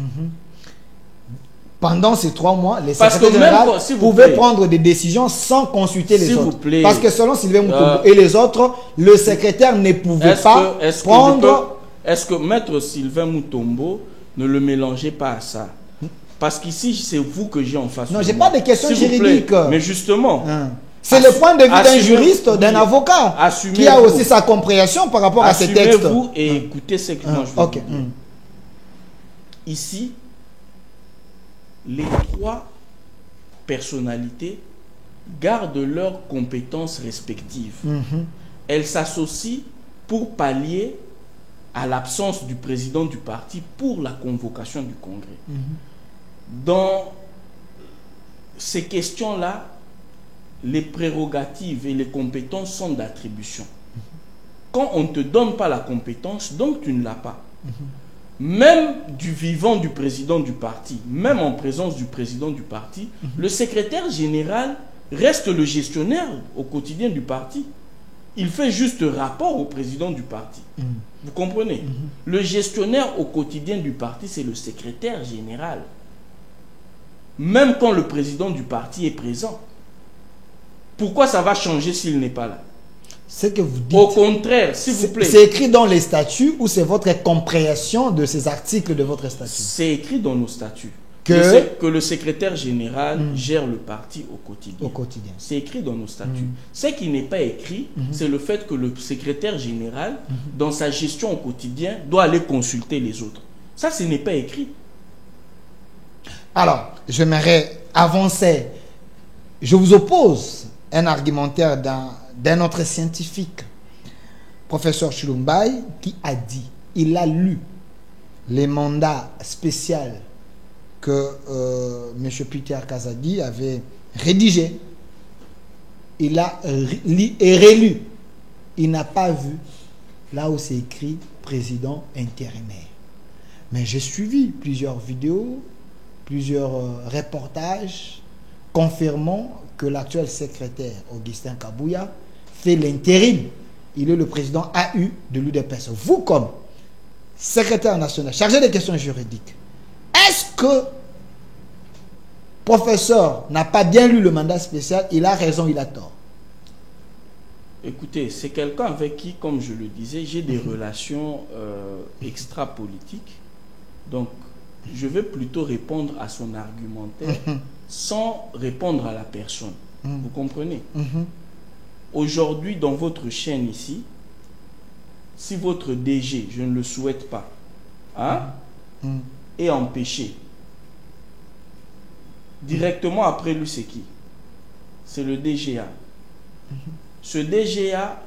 pendant ces 3 mois, les Parce secrétaires que même généraux s'il vous pouvaient plaît, prendre des décisions sans consulter les s'il vous autres. plaît, Parce que selon Sylvain Moutombo et les autres, le secrétaire ne pouvait pas prendre... Est-ce que Maître Sylvain Moutombo ne le mélangez pas à ça? Parce qu'ici, c'est vous que j'ai en face. Non, je n'ai pas de questions juridiques. Mais justement... C'est le point de vue d'un juriste, d'un avocat, qui a aussi sa compréhension par rapport à ces textes. Assumez-vous et écoutez ce que moi je veux dire. Ici, les 3 personnalités gardent leurs compétences respectives. Elles s'associent pour pallier à l'absence du président du parti pour la convocation du congrès. Dans ces questions-là, les prérogatives et les compétences sont d'attribution. Quand on ne te donne pas la compétence, donc tu ne l'as pas. Même du vivant du président du parti, même en présence du président du parti, le secrétaire général reste le gestionnaire au quotidien du parti. Il fait juste rapport au président du parti. Vous comprenez? Le gestionnaire au quotidien du parti, c'est le secrétaire général. Même quand le président du parti est présent. Pourquoi ça va changer s'il n'est pas là? Ce que vous dites. Au contraire, s'il vous plaît. C'est écrit dans les statuts ou c'est votre compréhension de ces articles de votre statut? C'est écrit dans nos statuts. Que le secrétaire général gère le parti au quotidien. C'est écrit dans nos statuts. Ce qui n'est pas écrit, c'est le fait que le secrétaire général, dans sa gestion au quotidien, doit aller consulter les autres. Ça, ce n'est pas écrit. Alors, j'aimerais avancer. Je vous oppose un argumentaire d'un autre scientifique, professeur Chilumbaï, qui a dit, il a lu les mandats spéciaux que M. Peter Kazadi avait rédigés. Il a lu et relu. Il n'a pas vu là où c'est écrit président intérimaire. Mais j'ai suivi plusieurs vidéos, plusieurs reportages confirmant que l'actuel secrétaire Augustin Kabouya fait l'intérim. Il est le président AU de l'UDPS. Vous, comme secrétaire national chargé des questions juridiques, est-ce que professeur n'a pas bien lu le mandat spécial? Il a raison, il a tort. Écoutez, c'est quelqu'un avec qui, comme je le disais, j'ai des relations extra-politiques. Donc, je vais plutôt répondre à son argumentaire sans répondre à la personne. Vous comprenez? Aujourd'hui, dans votre chaîne ici, si votre DG, je ne le souhaite pas, est empêché, directement après lui, c'est qui? C'est le DGA. Ce DGA,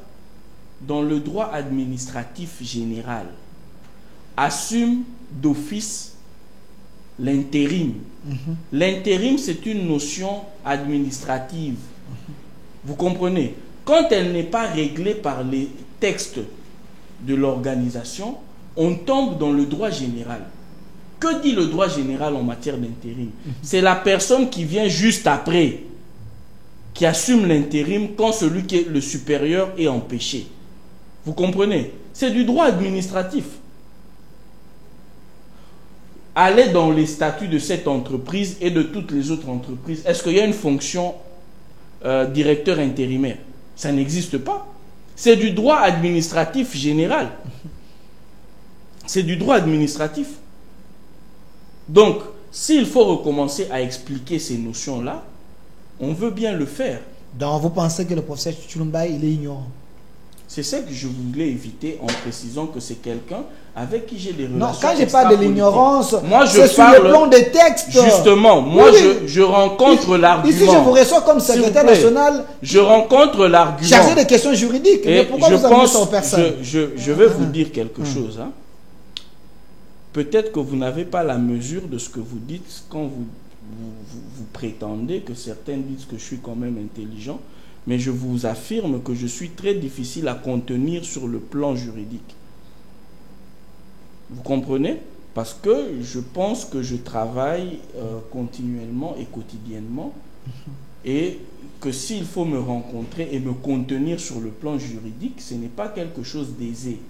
dans le droit administratif général, assume d'office l'intérim. L'intérim, c'est une notion administrative. Vous comprenez? Quand elle n'est pas réglée par les textes de l'organisation, on tombe dans le droit général. Que dit le droit général en matière d'intérim? C'est la personne qui vient juste après, qui assume l'intérim quand celui qui est le supérieur est empêché. Vous comprenez? C'est du droit administratif. Allez dans les statuts de cette entreprise et de toutes les autres entreprises. Est-ce qu'il y a une fonction directeur intérimaire? Ça n'existe pas. C'est du droit administratif général. C'est du droit administratif. Donc, s'il faut recommencer à expliquer ces notions-là, on veut bien le faire. Donc, vous pensez que le professeur Chilumbaï, il est ignorant? C'est ça que je voulais éviter en précisant que c'est quelqu'un avec qui j'ai des relations. Non, quand je parle de l'ignorance, c'est sur le plan des textes. Justement, moi, je rencontre l'argument. Ici, je vous reçois comme secrétaire national. Je rencontre l'argument. Chargé des questions juridiques. Et mais pourquoi vous avez ça aux personnes? Je vais vous dire quelque chose. Peut-être que vous n'avez pas la mesure de ce que vous dites quand vous prétendez que certains disent que je suis quand même intelligent. Mais je vous affirme que je suis très difficile à contenir sur le plan juridique. Vous comprenez? Parce que je pense que je travaille continuellement et quotidiennement et que s'il faut me rencontrer et me contenir sur le plan juridique, ce n'est pas quelque chose d'aisé.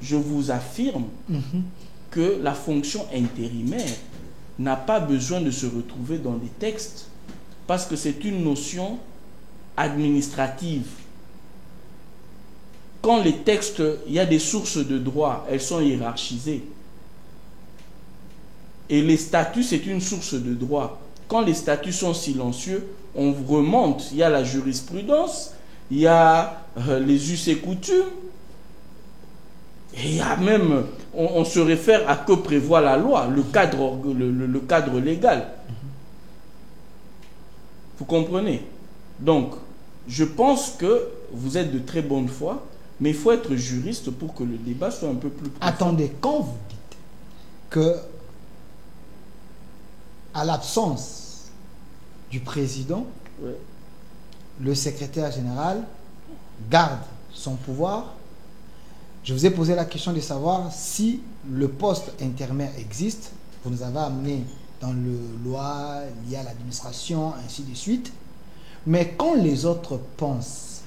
Je vous affirme que la fonction intérimaire n'a pas besoin de se retrouver dans des textes parce que c'est une notion administrative. Quand les textes, il y a des sources de droit, elles sont hiérarchisées. Et les statuts, c'est une source de droit. Quand les statuts sont silencieux, on remonte. Il y a la jurisprudence, il y a les us et coutumes, et il y a même, on se réfère à que prévoit la loi, le cadre légal. Vous comprenez? Donc, je pense que vous êtes de très bonne foi, mais il faut être juriste pour que le débat soit un peu plus profond. Attendez, quand vous dites que, à l'absence du président, Ouais. le secrétaire général garde son pouvoir, je vous ai posé la question de savoir si le poste intermédiaire existe. Vous nous avez amené dans le loi lié à l'administration, ainsi de suite. Mais quand les autres pensent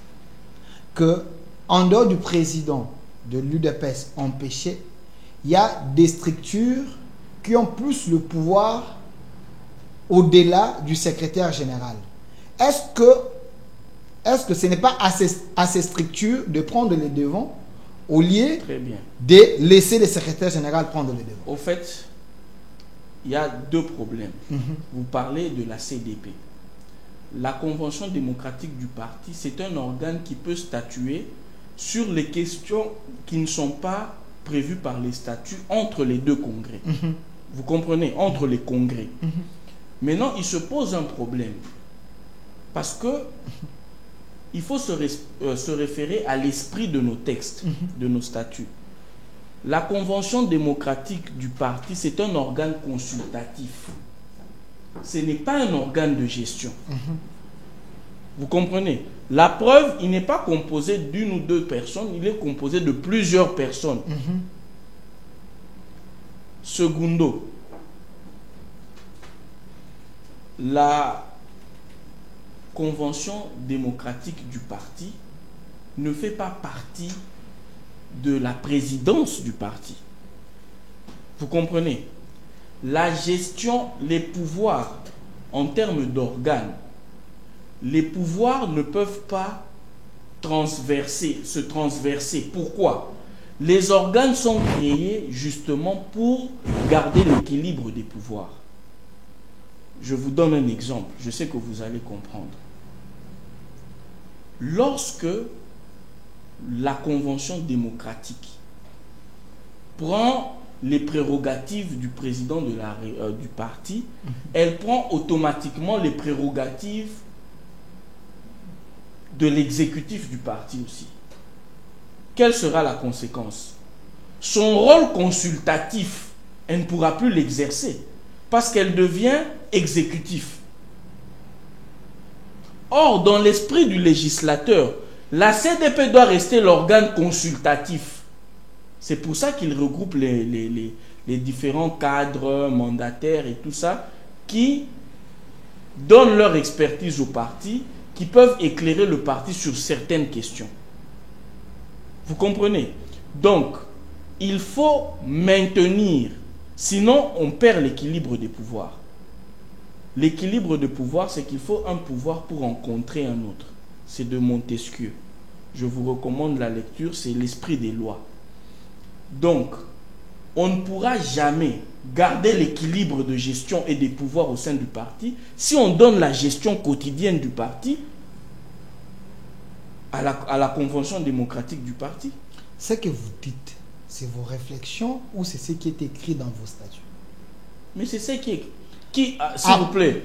que, en dehors du président de l'UDPS empêché, il y a des structures qui ont plus le pouvoir au-delà du secrétaire général. Est-ce que ce n'est pas à ces structures de prendre les devants au lieu Très bien. de laisser le secrétaire général prendre les devants? Au fait, il y a deux problèmes. Vous parlez de la CDP. La Convention démocratique du parti, c'est un organe qui peut statuer sur les questions qui ne sont pas prévues par les statuts entre les deux congrès. Vous comprenez? Entre les congrès. Maintenant, il se pose un problème. Parce que il faut se référer à l'esprit de nos textes, de nos statuts. La Convention démocratique du parti, c'est un organe consultatif. Ce n'est pas un organe de gestion. Vous comprenez? La preuve, il n'est pas composé d'une ou deux personnes, il est composé de plusieurs personnes. Secundo, la Convention démocratique du parti ne fait pas partie de la présidence du parti. Vous comprenez? La gestion, les pouvoirs en termes d'organes, les pouvoirs ne peuvent pas se transverser. Pourquoi? Les organes sont créés justement pour garder l'équilibre des pouvoirs. Je vous donne un exemple, je sais que vous allez comprendre. Lorsque la Convention démocratique prend les prérogatives du président du parti, elle prend automatiquement les prérogatives de l'exécutif du parti aussi. Quelle sera la conséquence? Son rôle consultatif, elle ne pourra plus l'exercer parce qu'elle devient exécutif. Or, dans l'esprit du législateur, la CDP doit rester l'organe consultatif. C'est pour ça qu'il regroupe les différents cadres, mandataires et tout ça, qui donnent leur expertise au parti, qui peuvent éclairer le parti sur certaines questions. Vous comprenez? Donc, il faut maintenir, sinon on perd l'équilibre des pouvoirs. L'équilibre de pouvoir, c'est qu'il faut un pouvoir pour en contrer un autre. C'est de Montesquieu. Je vous recommande la lecture, c'est l'esprit des lois. Donc, on ne pourra jamais garder l'équilibre de gestion et des pouvoirs au sein du parti si on donne la gestion quotidienne du parti à la Convention démocratique du parti. Ce que vous dites, c'est vos réflexions ou c'est ce qui est écrit dans vos statuts? Mais c'est ce qui est... s'il vous plaît,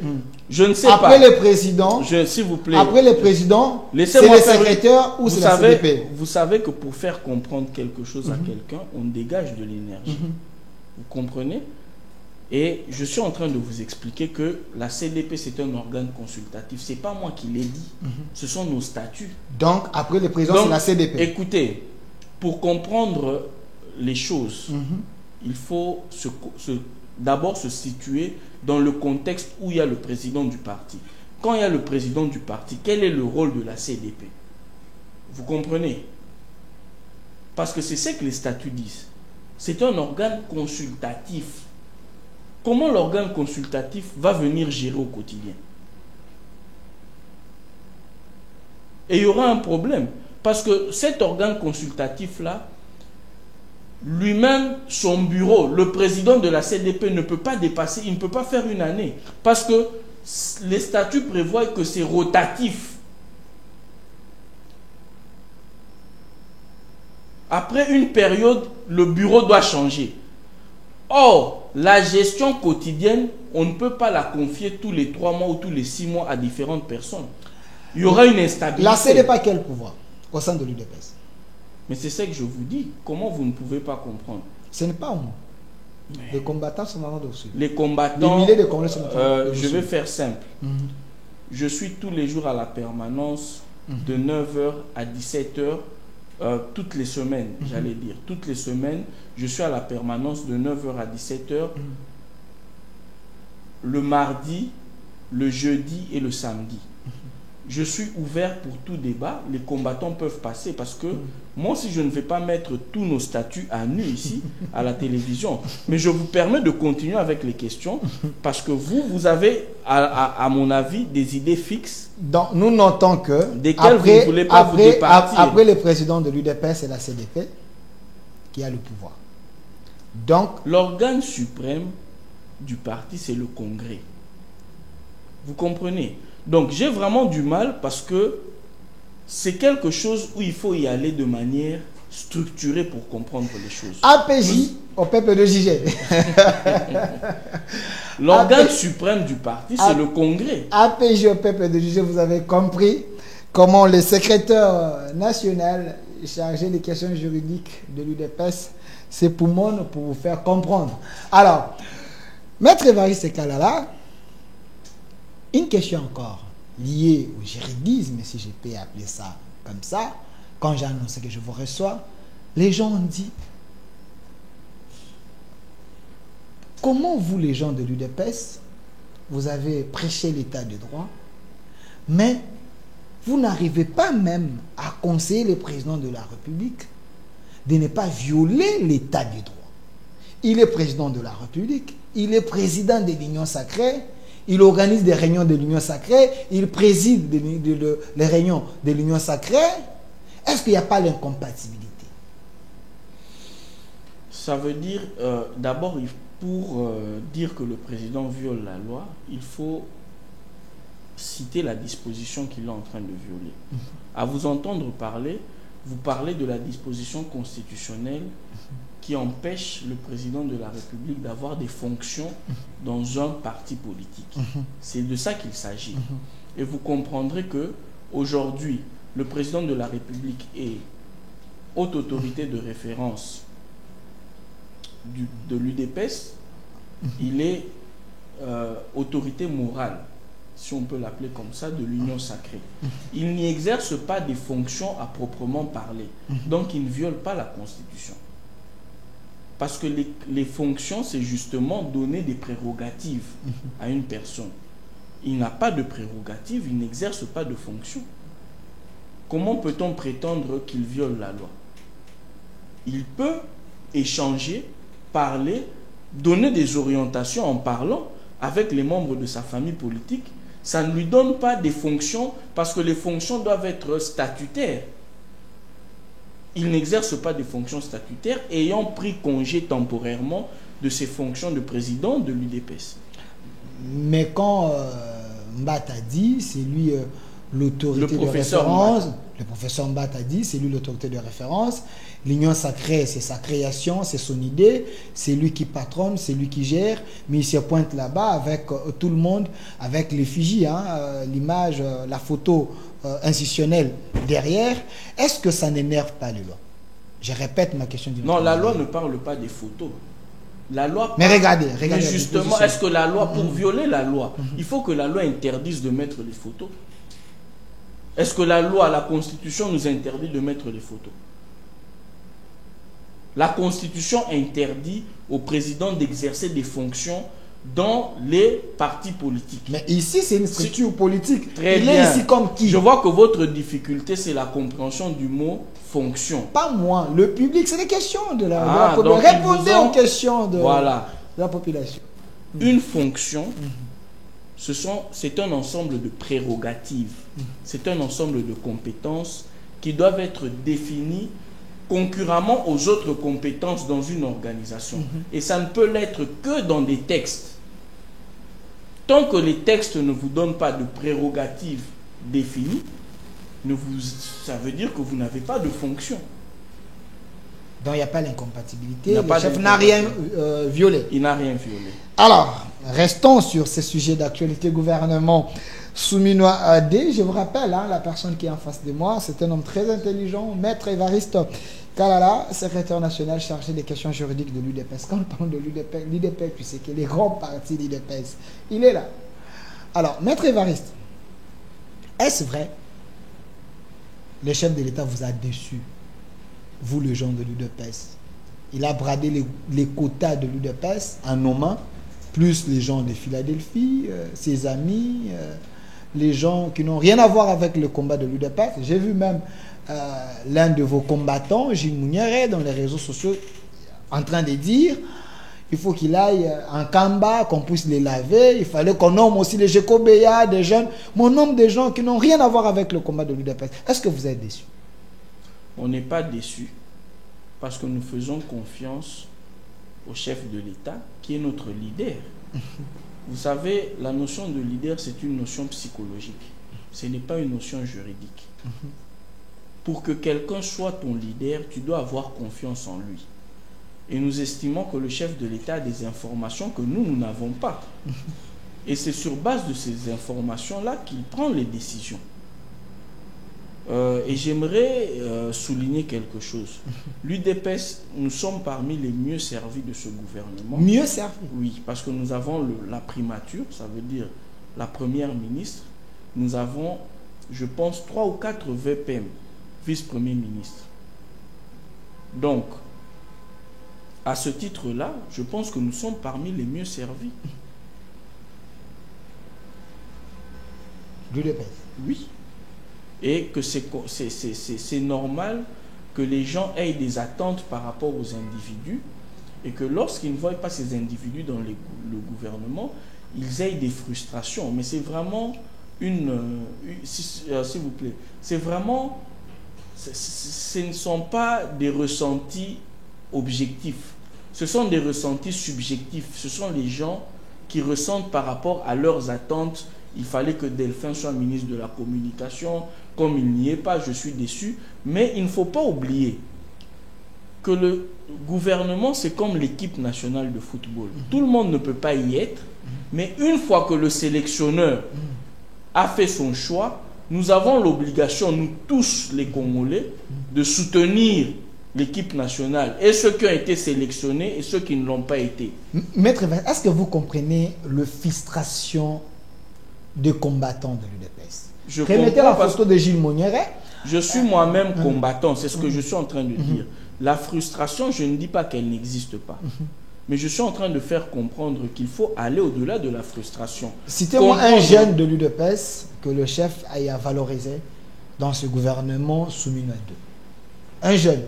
je ne sais après pas. Le président, s'il vous plaît. Après le président, c'est Laissez-moi le faire secrétaire ou c'est la CDP? Vous savez que pour faire comprendre quelque chose à quelqu'un, on dégage de l'énergie. Vous comprenez? Et je suis en train de vous expliquer que la CDP, c'est un organe consultatif. Ce n'est pas moi qui l'ai dit. Ce sont nos statuts. Donc, après le président, c'est la CDP. Écoutez, pour comprendre les choses, il faut d'abord se situer dans le contexte où il y a le président du parti. Quand il y a le président du parti, quel est le rôle de la CDP? Vous comprenez? Parce que c'est ce que les statuts disent. C'est un organe consultatif. Comment l'organe consultatif va venir gérer au quotidien? Et il y aura un problème. Parce que cet organe consultatif-là, lui-même, son bureau, le président de la CDP ne peut pas dépasser, il ne peut pas faire une année. Parce que les statuts prévoient que c'est rotatif. Après une période, le bureau doit changer. Or, la gestion quotidienne, on ne peut pas la confier tous les 3 mois ou tous les 6 mois à différentes personnes. Il y aura une instabilité. La CDP a quel pouvoir au sein de l'UDPS? Mais c'est ça que je vous dis. Comment vous ne pouvez pas comprendre? Ce n'est pas moi. Les combattants sont dans le dossier. Les combattants, des milliers de combattants sont dans le je vais faire simple. Je suis tous les jours à la permanence de 9h à 17h. Toutes les semaines, j'allais dire, toutes les semaines, je suis à la permanence de 9h à 17h, le mardi, le jeudi et le samedi. Je suis ouvert pour tout débat, les combattants peuvent passer parce que moi aussi je ne vais pas mettre tous nos statuts à nu ici, à la télévision, mais je vous permets de continuer avec les questions parce que vous avez, à mon avis, des idées fixes. Donc, nous notons que desquelles vous ne voulez pas vous départir. Après le président de l'UDPS, c'est la CDP qui a le pouvoir. Donc, l'organe suprême du parti, c'est le Congrès. Vous comprenez? Donc, j'ai vraiment du mal parce que c'est quelque chose où il faut y aller de manière structurée pour comprendre les choses. APJ au peuple de Jigé. L'organe suprême du parti, c'est le Congrès. APJ au peuple de Jigé, vous avez compris comment le secrétaire national chargé des questions juridiques de l'UDPS s'époumonne pour vous faire comprendre. Alors, Maître Évariste Kalala, une question encore liée au juridisme, si je peux appeler ça comme ça. Quand j'ai annoncé que je vous reçois, les gens ont dit: comment vous, les gens de l'UDPS, vous avez prêché l'état de droit, mais vous n'arrivez pas même à conseiller le président de la République de ne pas violer l'état du droit. Il est président de la République, il est président de l'Union sacrée, il organise des réunions de l'Union sacrée, il préside les réunions de l'Union sacrée. Est-ce qu'il n'y a pas l'incompatibilité? Ça veut dire, d'abord, pour dire que le président viole la loi, il faut citer la disposition qu'il est en train de violer. À vous entendre parler, vous parlez de la disposition constitutionnelle qui empêche le président de la République d'avoir des fonctions dans un parti politique. C'est de ça qu'il s'agit. Et vous comprendrez que aujourd'hui, le président de la République est haute autorité de référence de l'UDPS. Il est autorité morale, si on peut l'appeler comme ça, de l'Union sacrée. Il n'y exerce pas des fonctions à proprement parler. Donc, il ne viole pas la Constitution. Parce que les fonctions, c'est justement donner des prérogatives à une personne. Il n'a pas de prérogatives, il n'exerce pas de fonction. Comment peut-on prétendre qu'il viole la loi? Il peut échanger, parler, donner des orientations en parlant avec les membres de sa famille politique. Ça ne lui donne pas des fonctions parce que les fonctions doivent être statutaires. Il n'exerce pas des fonctions statutaires ayant pris congé temporairement de ses fonctions de président de l'UDPS. Mais quand Mbata dit, c'est lui l'autorité de référence. Le professeur Mbata dit, c'est lui l'autorité de référence. L'Union sacrée, c'est sa création, c'est son idée. C'est lui qui patronne, c'est lui qui gère. Mais il se pointe là-bas avec tout le monde, avec l'effigie, l'image, la photo institutionnelle derrière. Est-ce que ça n'énerve pas les lois? Je répète ma question. Non, la loi ne parle pas des photos. La loi mais regardez. Mais justement, est-ce que la loi, pour violer la loi, il faut que la loi interdise de mettre les photos? Est-ce que la loi, la Constitution nous interdit de mettre les photos? La Constitution interdit au président d'exercer des fonctions dans les partis politiques. Mais ici, c'est une structure politique. Très Il bien. est ici comme qui? Je vois que votre difficulté, c'est la compréhension du mot fonction. Pas moi, le public, c'est des questions de la Ah, population. donc ils Répondez vous ont- aux questions de Voilà. la population. Une fonction, c'est un ensemble de prérogatives. C'est un ensemble de compétences qui doivent être définies concurremment aux autres compétences dans une organisation. Et ça ne peut l'être que dans des textes. Tant que les textes ne vous donnent pas de prérogatives définies, ça veut dire que vous n'avez pas de fonction. Donc il n'y a pas Il l'incompatibilité. n'y a Le pas chef n'a rien d'incompatibilité. violé. Il n'a rien violé. Alors, restons sur ces sujets d'actualité gouvernement. Souminois AD, je vous rappelle, hein, la personne qui est en face de moi, c'est un homme très intelligent, maître Évariste Kalala, secrétaire national chargé des questions juridiques de l'UDPS. Quand on parle de l'UDPS, tu sais que les grands partis de l'UDPS, il est là. Alors, maître Évariste, est-ce vrai, le chef de l'État vous a déçu, vous les gens de l'UDPS? Il a bradé les quotas de l'UDPS en nommant plus les gens de Philadelphie, ses amis, les gens qui n'ont rien à voir avec le combat de l'UDPS. J'ai vu même l'un de vos combattants, Gilles Mouniere, dans les réseaux sociaux, en train de dire il faut qu'il aille en Kamba, qu'on puisse les laver. Il fallait qu'on nomme aussi les Jekobéa, des jeunes. Mon nombre de gens qui n'ont rien à voir avec le combat de l'UDPS. Est-ce que vous êtes déçu? On n'est pas déçu parce que nous faisons confiance au chef de l'État qui est notre leader. Vous savez, la notion de leader, c'est une notion psychologique. Ce n'est pas une notion juridique. Pour que quelqu'un soit ton leader, tu dois avoir confiance en lui. Et nous estimons que le chef de l'État a des informations que nous n'avons pas. Et c'est sur base de ces informations-là qu'il prend les décisions. Et j'aimerais souligner quelque chose. L'UDPS, nous sommes parmi les mieux servis de ce gouvernement. Mieux servi? Oui, parce que nous avons la primature, ça veut dire la première ministre. Nous avons, je pense, 3 ou 4 VPM, vice-premier ministre. Donc, à ce titre-là, je pense que nous sommes parmi les mieux servis. L'UDPS? Oui. Et que c'est normal que les gens aient des attentes par rapport aux individus et que lorsqu'ils ne voient pas ces individus dans le gouvernement, ils aient des frustrations. Mais c'est vraiment s'il vous plaît, c'est vraiment, ce ne sont pas des ressentis objectifs. Ce sont des ressentis subjectifs. Ce sont les gens qui ressentent par rapport à leurs attentes. Il fallait que Delphin soit ministre de la Communication. Comme il n'y est pas, je suis déçu. Mais il ne faut pas oublier que le gouvernement, c'est comme l'équipe nationale de football. Tout le monde ne peut pas y être. Mais une fois que le sélectionneur a fait son choix, nous avons l'obligation, nous tous les Congolais, de soutenir l'équipe nationale, et ceux qui ont été sélectionnés et ceux qui ne l'ont pas été. Maître, est-ce que vous comprenez le frustration des combattants de l'UDPS? Je Remettez la comprends photo de Gilles Mouniere. Je suis moi-même combattant, c'est ce que je suis en train de dire. La frustration, je ne dis pas qu'elle n'existe pas. Mais je suis en train de faire comprendre qu'il faut aller au-delà de la frustration. Citez-moi un jeune de l'UDPS que le chef a valorisé dans ce gouvernement soumis à deux. Un jeune.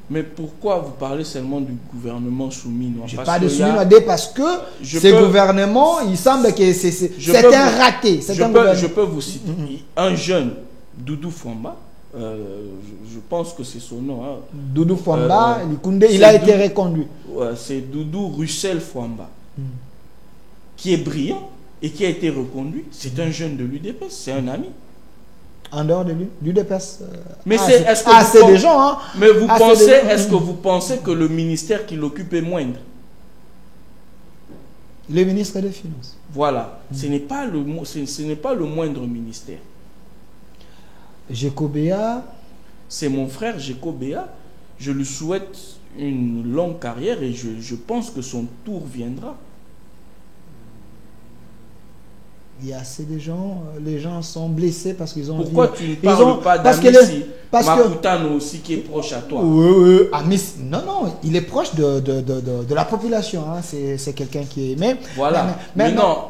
Mais pourquoi vous parlez seulement du gouvernement soumis? Je parle de soumis à deux parce que ce gouvernement, il semble que c'est un raté. Je peux vous citer un jeune, Doudou Fwamba. Je pense que c'est son nom. Hein. Doudou Fwamba, il a été reconduit. C'est Doudou Russell Fwamba, qui est brillant et qui a été reconduit. C'est un jeune de l'UDPS, c'est un ami. En dehors de l'UDPS. Mais c'est des gens. Hein. Mais vous pensez, est-ce que vous pensez que le ministère qu'il occupe est moindre? Le ministre des Finances. Voilà. Ce n'est pas le moindre ministère. Jekobéa. C'est mon frère Jekobéa. Je lui souhaite une longue carrière et je pense que son tour viendra. Il y a assez de gens, les gens sont blessés parce qu'ils ont... Pourquoi tu ne parles pas d'Amissi Makutano aussi qui est proche à toi? Oui, Amissi, non, il est proche de la population. Hein. C'est quelqu'un qui est... Voilà. Mais non,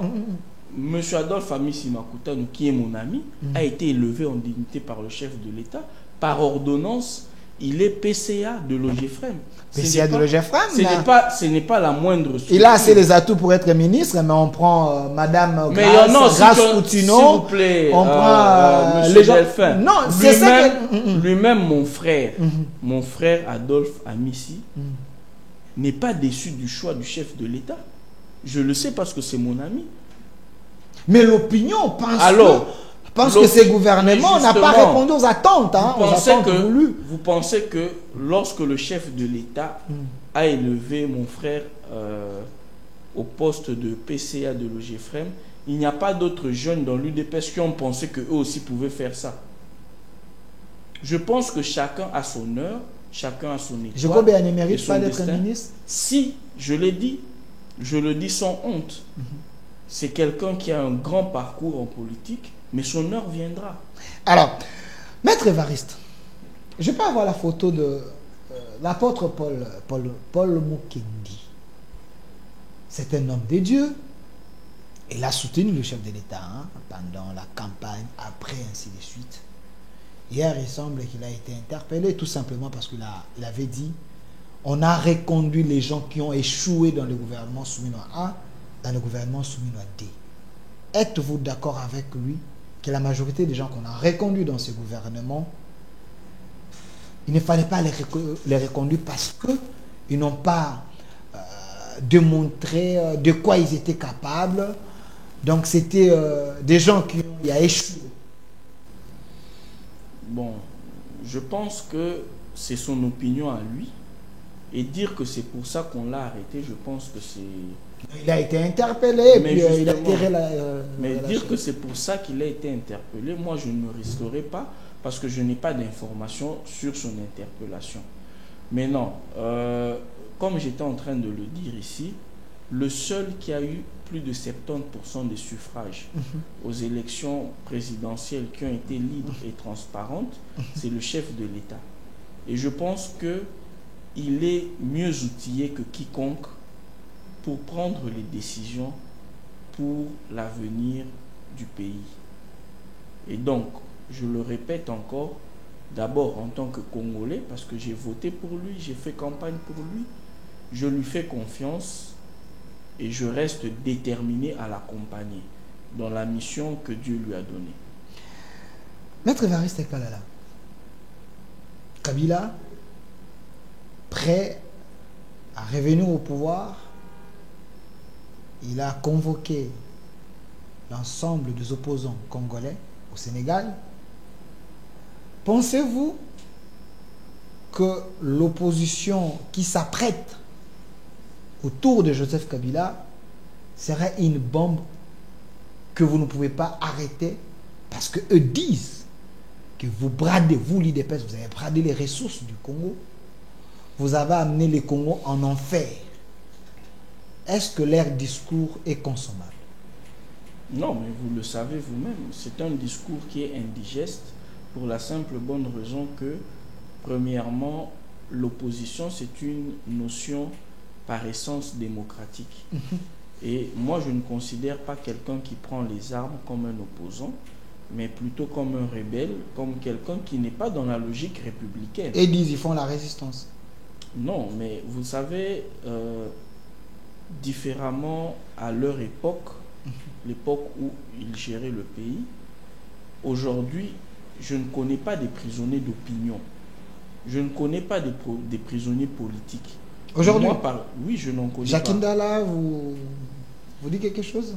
M. Adolphe Amissi Makutano, qui est mon ami, a été élevé en dignité par le chef de l'État. Par ordonnance, il est PCA de l'OGEFREM. PCA de l'OGEFREM. Ce n'est pas la moindre structure. Il a assez les atouts pour être ministre, mais on prend Madame Grace Coutinho. S'il vous plaît, on prend Monsieur Delphin. Non, c'est ça que... Lui-même, mon frère Adolphe Amissi, n'est pas déçu du choix du chef de l'État. Je le sais parce que c'est mon ami. Mais l'opinion pense que ces gouvernements n'ont pas répondu aux attentes. Vous pensez que lorsque le chef de l'État a élevé mon frère au poste de PCA de l'OGEFREM, il n'y a pas d'autres jeunes dans l'UDPS qui ont pensé qu'eux aussi pouvaient faire ça? Je pense que chacun a son heure, chacun a son étoile. Jacob ne mérite pas d'être ministre? Si, je l'ai dit, je le dis sans honte. C'est quelqu'un qui a un grand parcours en politique, mais son heure viendra. Alors, Maître Évariste, je peux avoir la photo de l'apôtre Paul Mukendi. C'est un homme de Dieu. Il a soutenu le chef de l'État pendant la campagne, après, ainsi de suite. Hier, il semble qu'il a été interpellé tout simplement parce qu'il avait dit on a reconduit les gens qui ont échoué dans le gouvernement Souminois A dans le gouvernement Souminois D. Êtes-vous d'accord avec lui que la majorité des gens qu'on a reconduits dans ce gouvernement, il ne fallait pas les reconduire parce qu'ils n'ont pas démontré de quoi ils étaient capables. Donc c'était des gens qui ont échoué. Bon, je pense que c'est son opinion à lui. Et dire que c'est pour ça qu'on l'a arrêté, je pense que c'est... Il a été interpellé, mais puis il a tiré la... mais dire que c'est pour ça qu'il a été interpellé, moi je ne me risquerai pas, parce que je n'ai pas d'informations sur son interpellation. Mais non, comme j'étais en train de le dire ici, le seul qui a eu plus de 70% des suffrages aux élections présidentielles qui ont été libres et transparentes, c'est le chef de l'État. Et je pense qu'il est mieux outillé que quiconque pour prendre les décisions pour l'avenir du pays. Et donc, je le répète encore, d'abord en tant que Congolais, parce que j'ai voté pour lui, j'ai fait campagne pour lui, je lui fais confiance et je reste déterminé à l'accompagner dans la mission que Dieu lui a donnée. Maître Évariste Kalala, Kabila, prêt à revenir au pouvoir, il a convoqué l'ensemble des opposants congolais au Sénégal. Pensez-vous que l'opposition qui s'apprête autour de Joseph Kabila serait une bombe que vous ne pouvez pas arrêter parce qu'eux disent que vous bradez, vous l'UDPS, vous avez bradé les ressources du Congo, vous avez amené le Congo en enfer. Est-ce que leur discours est consommable? Non, mais vous le savez vous-même, c'est un discours qui est indigeste pour la simple bonne raison que, premièrement, l'opposition, c'est une notion par essence démocratique. Et moi, je ne considère pas quelqu'un qui prend les armes comme un opposant, mais plutôt comme un rebelle, comme quelqu'un qui n'est pas dans la logique républicaine. Et ils disent qu'ils font la résistance. Non, mais vous savez, différemment à leur époque, l'époque où ils géraient le pays, aujourd'hui, je ne connais pas des prisonniers d'opinion. Je ne connais pas des prisonniers politiques. Aujourd'hui, oui, je n'en connais Jacques pas. Ndala, vous dit quelque chose?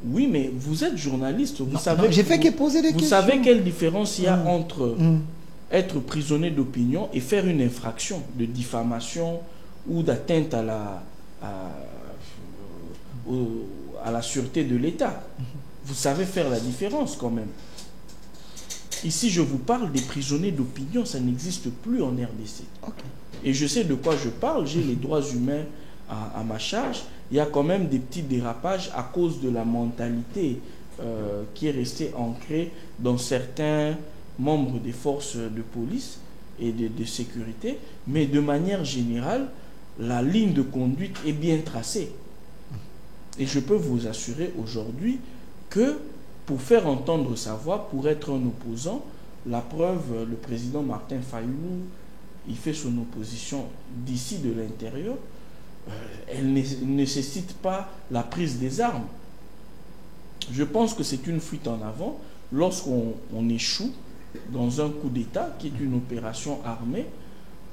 Oui, mais vous êtes journaliste. Vous savez. J'ai fait que poser des questions. Vous savez quelle différence il y a entre être prisonnier d'opinion et faire une infraction de diffamation ou d'atteinte à la sûreté de l'État. Vous savez faire la différence quand même. Ici, je vous parle des prisonniers d'opinion, ça n'existe plus en RDC. Okay. Et je sais de quoi je parle, j'ai les droits humains à ma charge. Il y a quand même des petits dérapages à cause de la mentalité qui est resté ancré dans certains membres des forces de police et de sécurité, mais de manière générale, la ligne de conduite est bien tracée. Et je peux vous assurer aujourd'hui que pour faire entendre sa voix, pour être un opposant, la preuve, le président Martin Fayulu, il fait son opposition d'ici de l'intérieur, elle ne nécessite pas la prise des armes. Je pense que c'est une fuite en avant lorsqu'on échoue dans un coup d'État qui est une opération armée.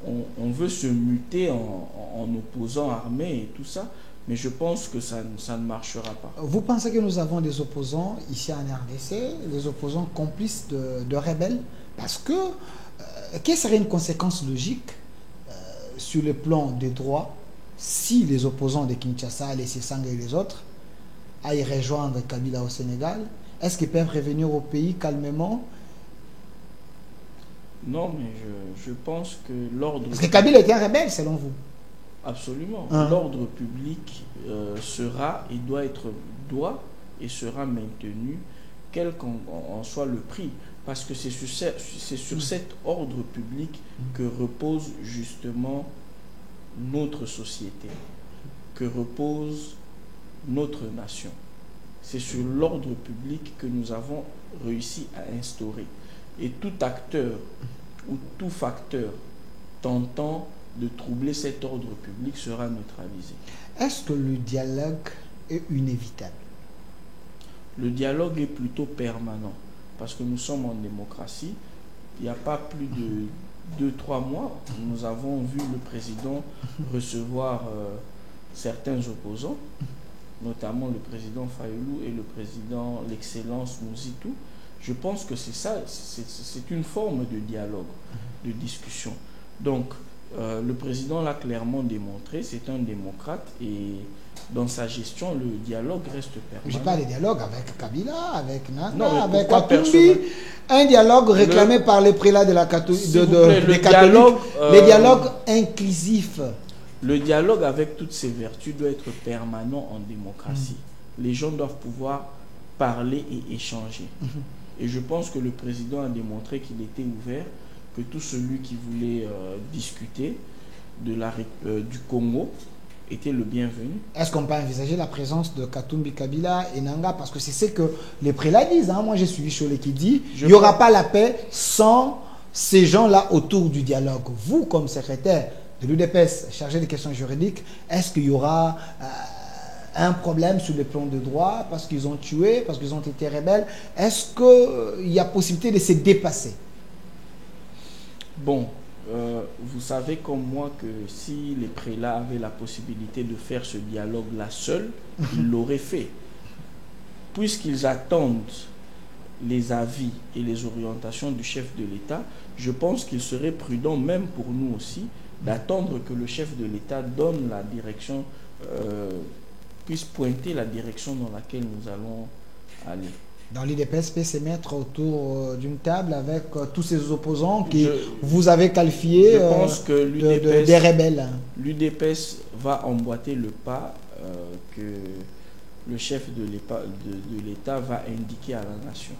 On veut se muter en opposant armé et tout ça, mais je pense que ça ne marchera pas. Vous pensez que nous avons des opposants ici en RDC, des opposants complices de rebelles? Parce que, quelle serait une conséquence logique sur le plan des droits si les opposants de Kinshasa, les Sessang et les autres, aillent rejoindre Kabila au Sénégal? Est-ce qu'ils peuvent revenir au pays calmement? Non, mais je pense que l'ordre... Parce que Kabila était un rebelle, selon vous. Absolument. L'ordre public sera et sera maintenu, quel qu'en soit le prix. Parce que c'est sur cet ordre public que repose justement notre société, que repose notre nation. C'est sur l'ordre public que nous avons réussi à instaurer. Et tout acteur ou tout facteur tentant de troubler cet ordre public sera neutralisé. Est-ce que le dialogue est inévitable? Le dialogue est plutôt permanent parce que nous sommes en démocratie. Il n'y a pas plus de 2-3 mois, nous avons vu le président recevoir certains opposants, notamment le président Fayulu et le président, l'excellence Mouzitou. Je pense que c'est ça, c'est une forme de dialogue, de discussion. Donc, le président l'a clairement démontré, c'est un démocrate et dans sa gestion, le dialogue reste permanent. Je parle de dialogue avec Kabila, avec Nanga, non, avec Katumbi. Un dialogue réclamé par les prélats de la catholique, les dialogues inclusifs. Le dialogue avec toutes ses vertus doit être permanent en démocratie. Les gens doivent pouvoir parler et échanger. Et je pense que le président a démontré qu'il était ouvert, que tout celui qui voulait discuter du Congo était le bienvenu. Est-ce qu'on peut envisager la présence de Katumbi, Kabila et Nanga? Parce que c'est ce que les prélats disent. Hein. Moi, j'ai suivi Cholet qui dit il n'y aura pas la paix sans ces gens-là autour du dialogue. Vous, comme secrétaire de l'UDPS chargé des questions juridiques, est-ce qu'il y aura un problème sur le plan de droit parce qu'ils ont tué, parce qu'ils ont été rebelles? Est-ce qu'il y a possibilité de se dépasser? Bon, vous savez comme moi que si les prélats avaient la possibilité de faire ce dialogue-là seuls, ils l'auraient fait. Puisqu'ils attendent les avis et les orientations du chef de l'État, je pense qu'il serait prudent, même pour nous aussi, d'attendre que le chef de l'État donne la direction, puisse pointer la direction dans laquelle nous allons aller. Dans l'IDPS peut se mettre autour d'une table avec tous ces opposants qui vous avez qualifiés des rebelles. L'UDPS va emboîter le pas que le chef de l'État va indiquer à la nation.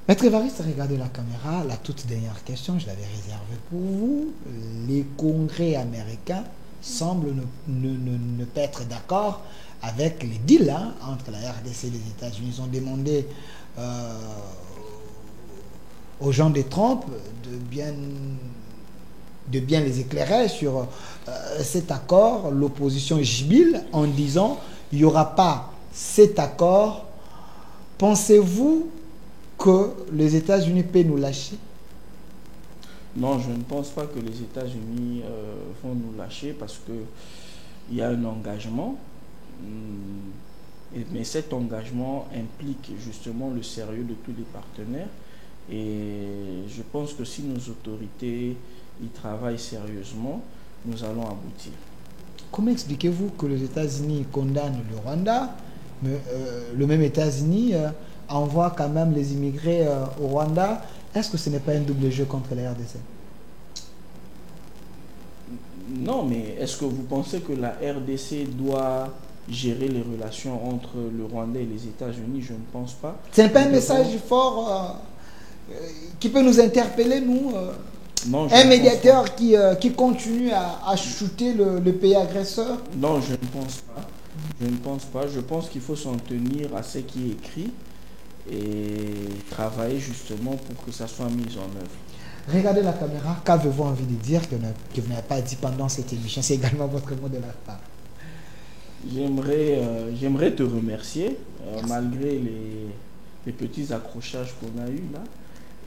Maître Évariste, regardez la caméra. La toute dernière question, je l'avais réservée pour vous. Les congrès américains semblent ne pas être d'accord avec les deals entre la RDC et les États-Unis. Ils ont demandé aux gens de Trump de bien les éclairer sur cet accord. L'opposition jubile en disant il n'y aura pas cet accord. Pensez-vous que les États-Unis peuvent nous lâcher? Non, je ne pense pas que les États-Unis vont nous lâcher parce qu'il y a un engagement. Mais cet engagement implique justement le sérieux de tous les partenaires et je pense que si nos autorités y travaillent sérieusement, nous allons aboutir. Comment expliquez-vous que les États-Unis condamnent le Rwanda, mais le même États-Unis envoie quand même les immigrés au Rwanda? Est-ce que ce n'est pas un double jeu contre la RDC? Non, mais est-ce que vous pensez que la RDC doit gérer les relations entre le Rwanda et les États-Unis, je ne pense pas. C'est pas un message fort qui peut nous interpeller, nous non, un médiateur qui continue à shooter le pays agresseur? Non, je ne pense pas. Je ne pense pas. Je pense qu'il faut s'en tenir à ce qui est écrit et travailler justement pour que ça soit mis en œuvre. Regardez la caméra. Qu'avez-vous envie de dire que vous n'avez pas dit pendant cette émission? C'est également votre mot de la fin. J'aimerais te remercier malgré les petits accrochages qu'on a eus là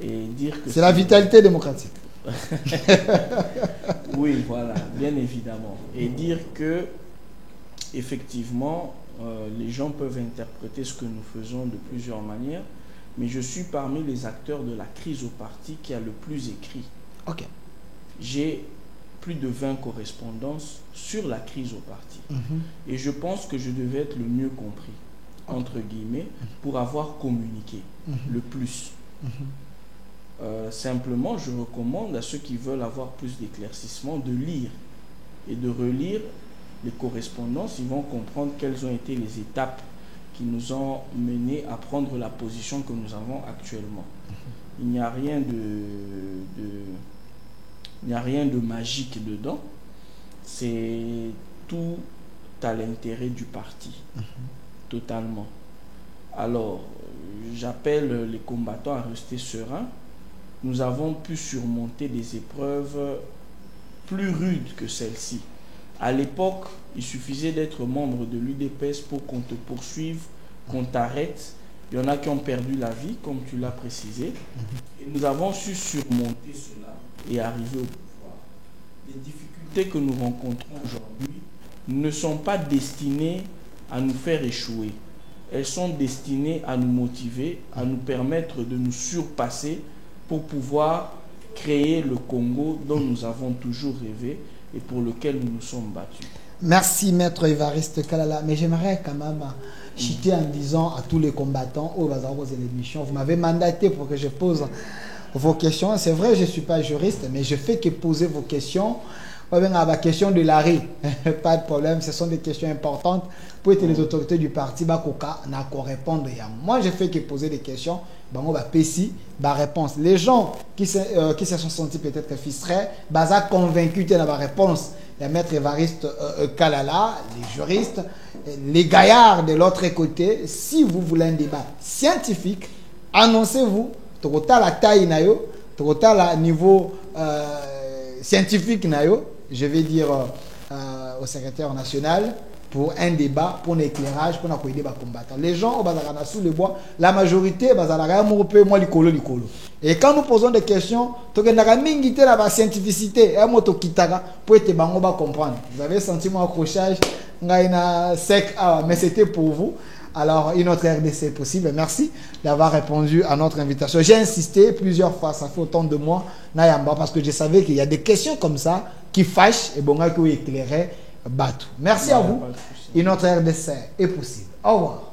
et dire que c'est la vitalité démocratique. Oui, voilà, bien évidemment. Et dire que effectivement les gens peuvent interpréter ce que nous faisons de plusieurs manières, mais je suis parmi les acteurs de la crise au parti qui a le plus écrit. Ok. J'ai plus de 20 correspondances sur la crise au parti. Et je pense que je devais être le mieux compris, entre guillemets, pour avoir communiqué le plus. Simplement, je recommande à ceux qui veulent avoir plus d'éclaircissement de lire et de relire les correspondances. Ils vont comprendre quelles ont été les étapes qui nous ont menés à prendre la position que nous avons actuellement. Il n'y a rien de magique dedans. C'est tout à l'intérêt du parti, totalement. Alors, j'appelle les combattants à rester sereins. Nous avons pu surmonter des épreuves plus rudes que celle-ci. À l'époque, il suffisait d'être membre de l'UDPS pour qu'on te poursuive, qu'on t'arrête. Il y en a qui ont perdu la vie, comme tu l'as précisé. Et nous avons su surmonter cela et arriver au pouvoir. Les difficultés que nous rencontrons aujourd'hui ne sont pas destinées à nous faire échouer. Elles sont destinées à nous motiver, à nous permettre de nous surpasser pour pouvoir créer le Congo dont nous avons toujours rêvé et pour lequel nous nous sommes battus. Merci Maître Évariste Kalala, mais j'aimerais quand même chiter en disant à tous les combattants au bazar de l'émission, vous m'avez mandaté pour que je pose vos questions. C'est vrai, je ne suis pas juriste, mais je fais que poser vos questions. La question de Larry, pas de problème, ce sont des questions importantes pour que les autorités du parti Bakoka n'a qu'à répondre. Moi, je fais que poser des questions, on va péci, réponse. Les gens qui se sont sentis peut-être frustrés, baza convaincus de la réponse. Il y a Maître Évariste Kalala, les juristes, les gaillards de l'autre côté. Si vous voulez un débat scientifique, annoncez-vous. Total la taille nayo, total à niveau scientifique nayo. Je vais dire au secrétaire national pour un débat, pour un éclairage, pour un débat combattant. Les gens, sous le bois, la majorité, et quand nous posons des questions, la scientificité, pour être comprendre. Vous avez senti mon accrochage, sec, mais c'était pour vous. Alors, une autre RDC est possible. Merci d'avoir répondu à notre invitation. J'ai insisté plusieurs fois, ça fait autant de mois, parce que je savais qu'il y a des questions comme ça qui fâchent et bon, qui éclairaient Batou. Merci à vous. Une autre RDC est possible. Au revoir.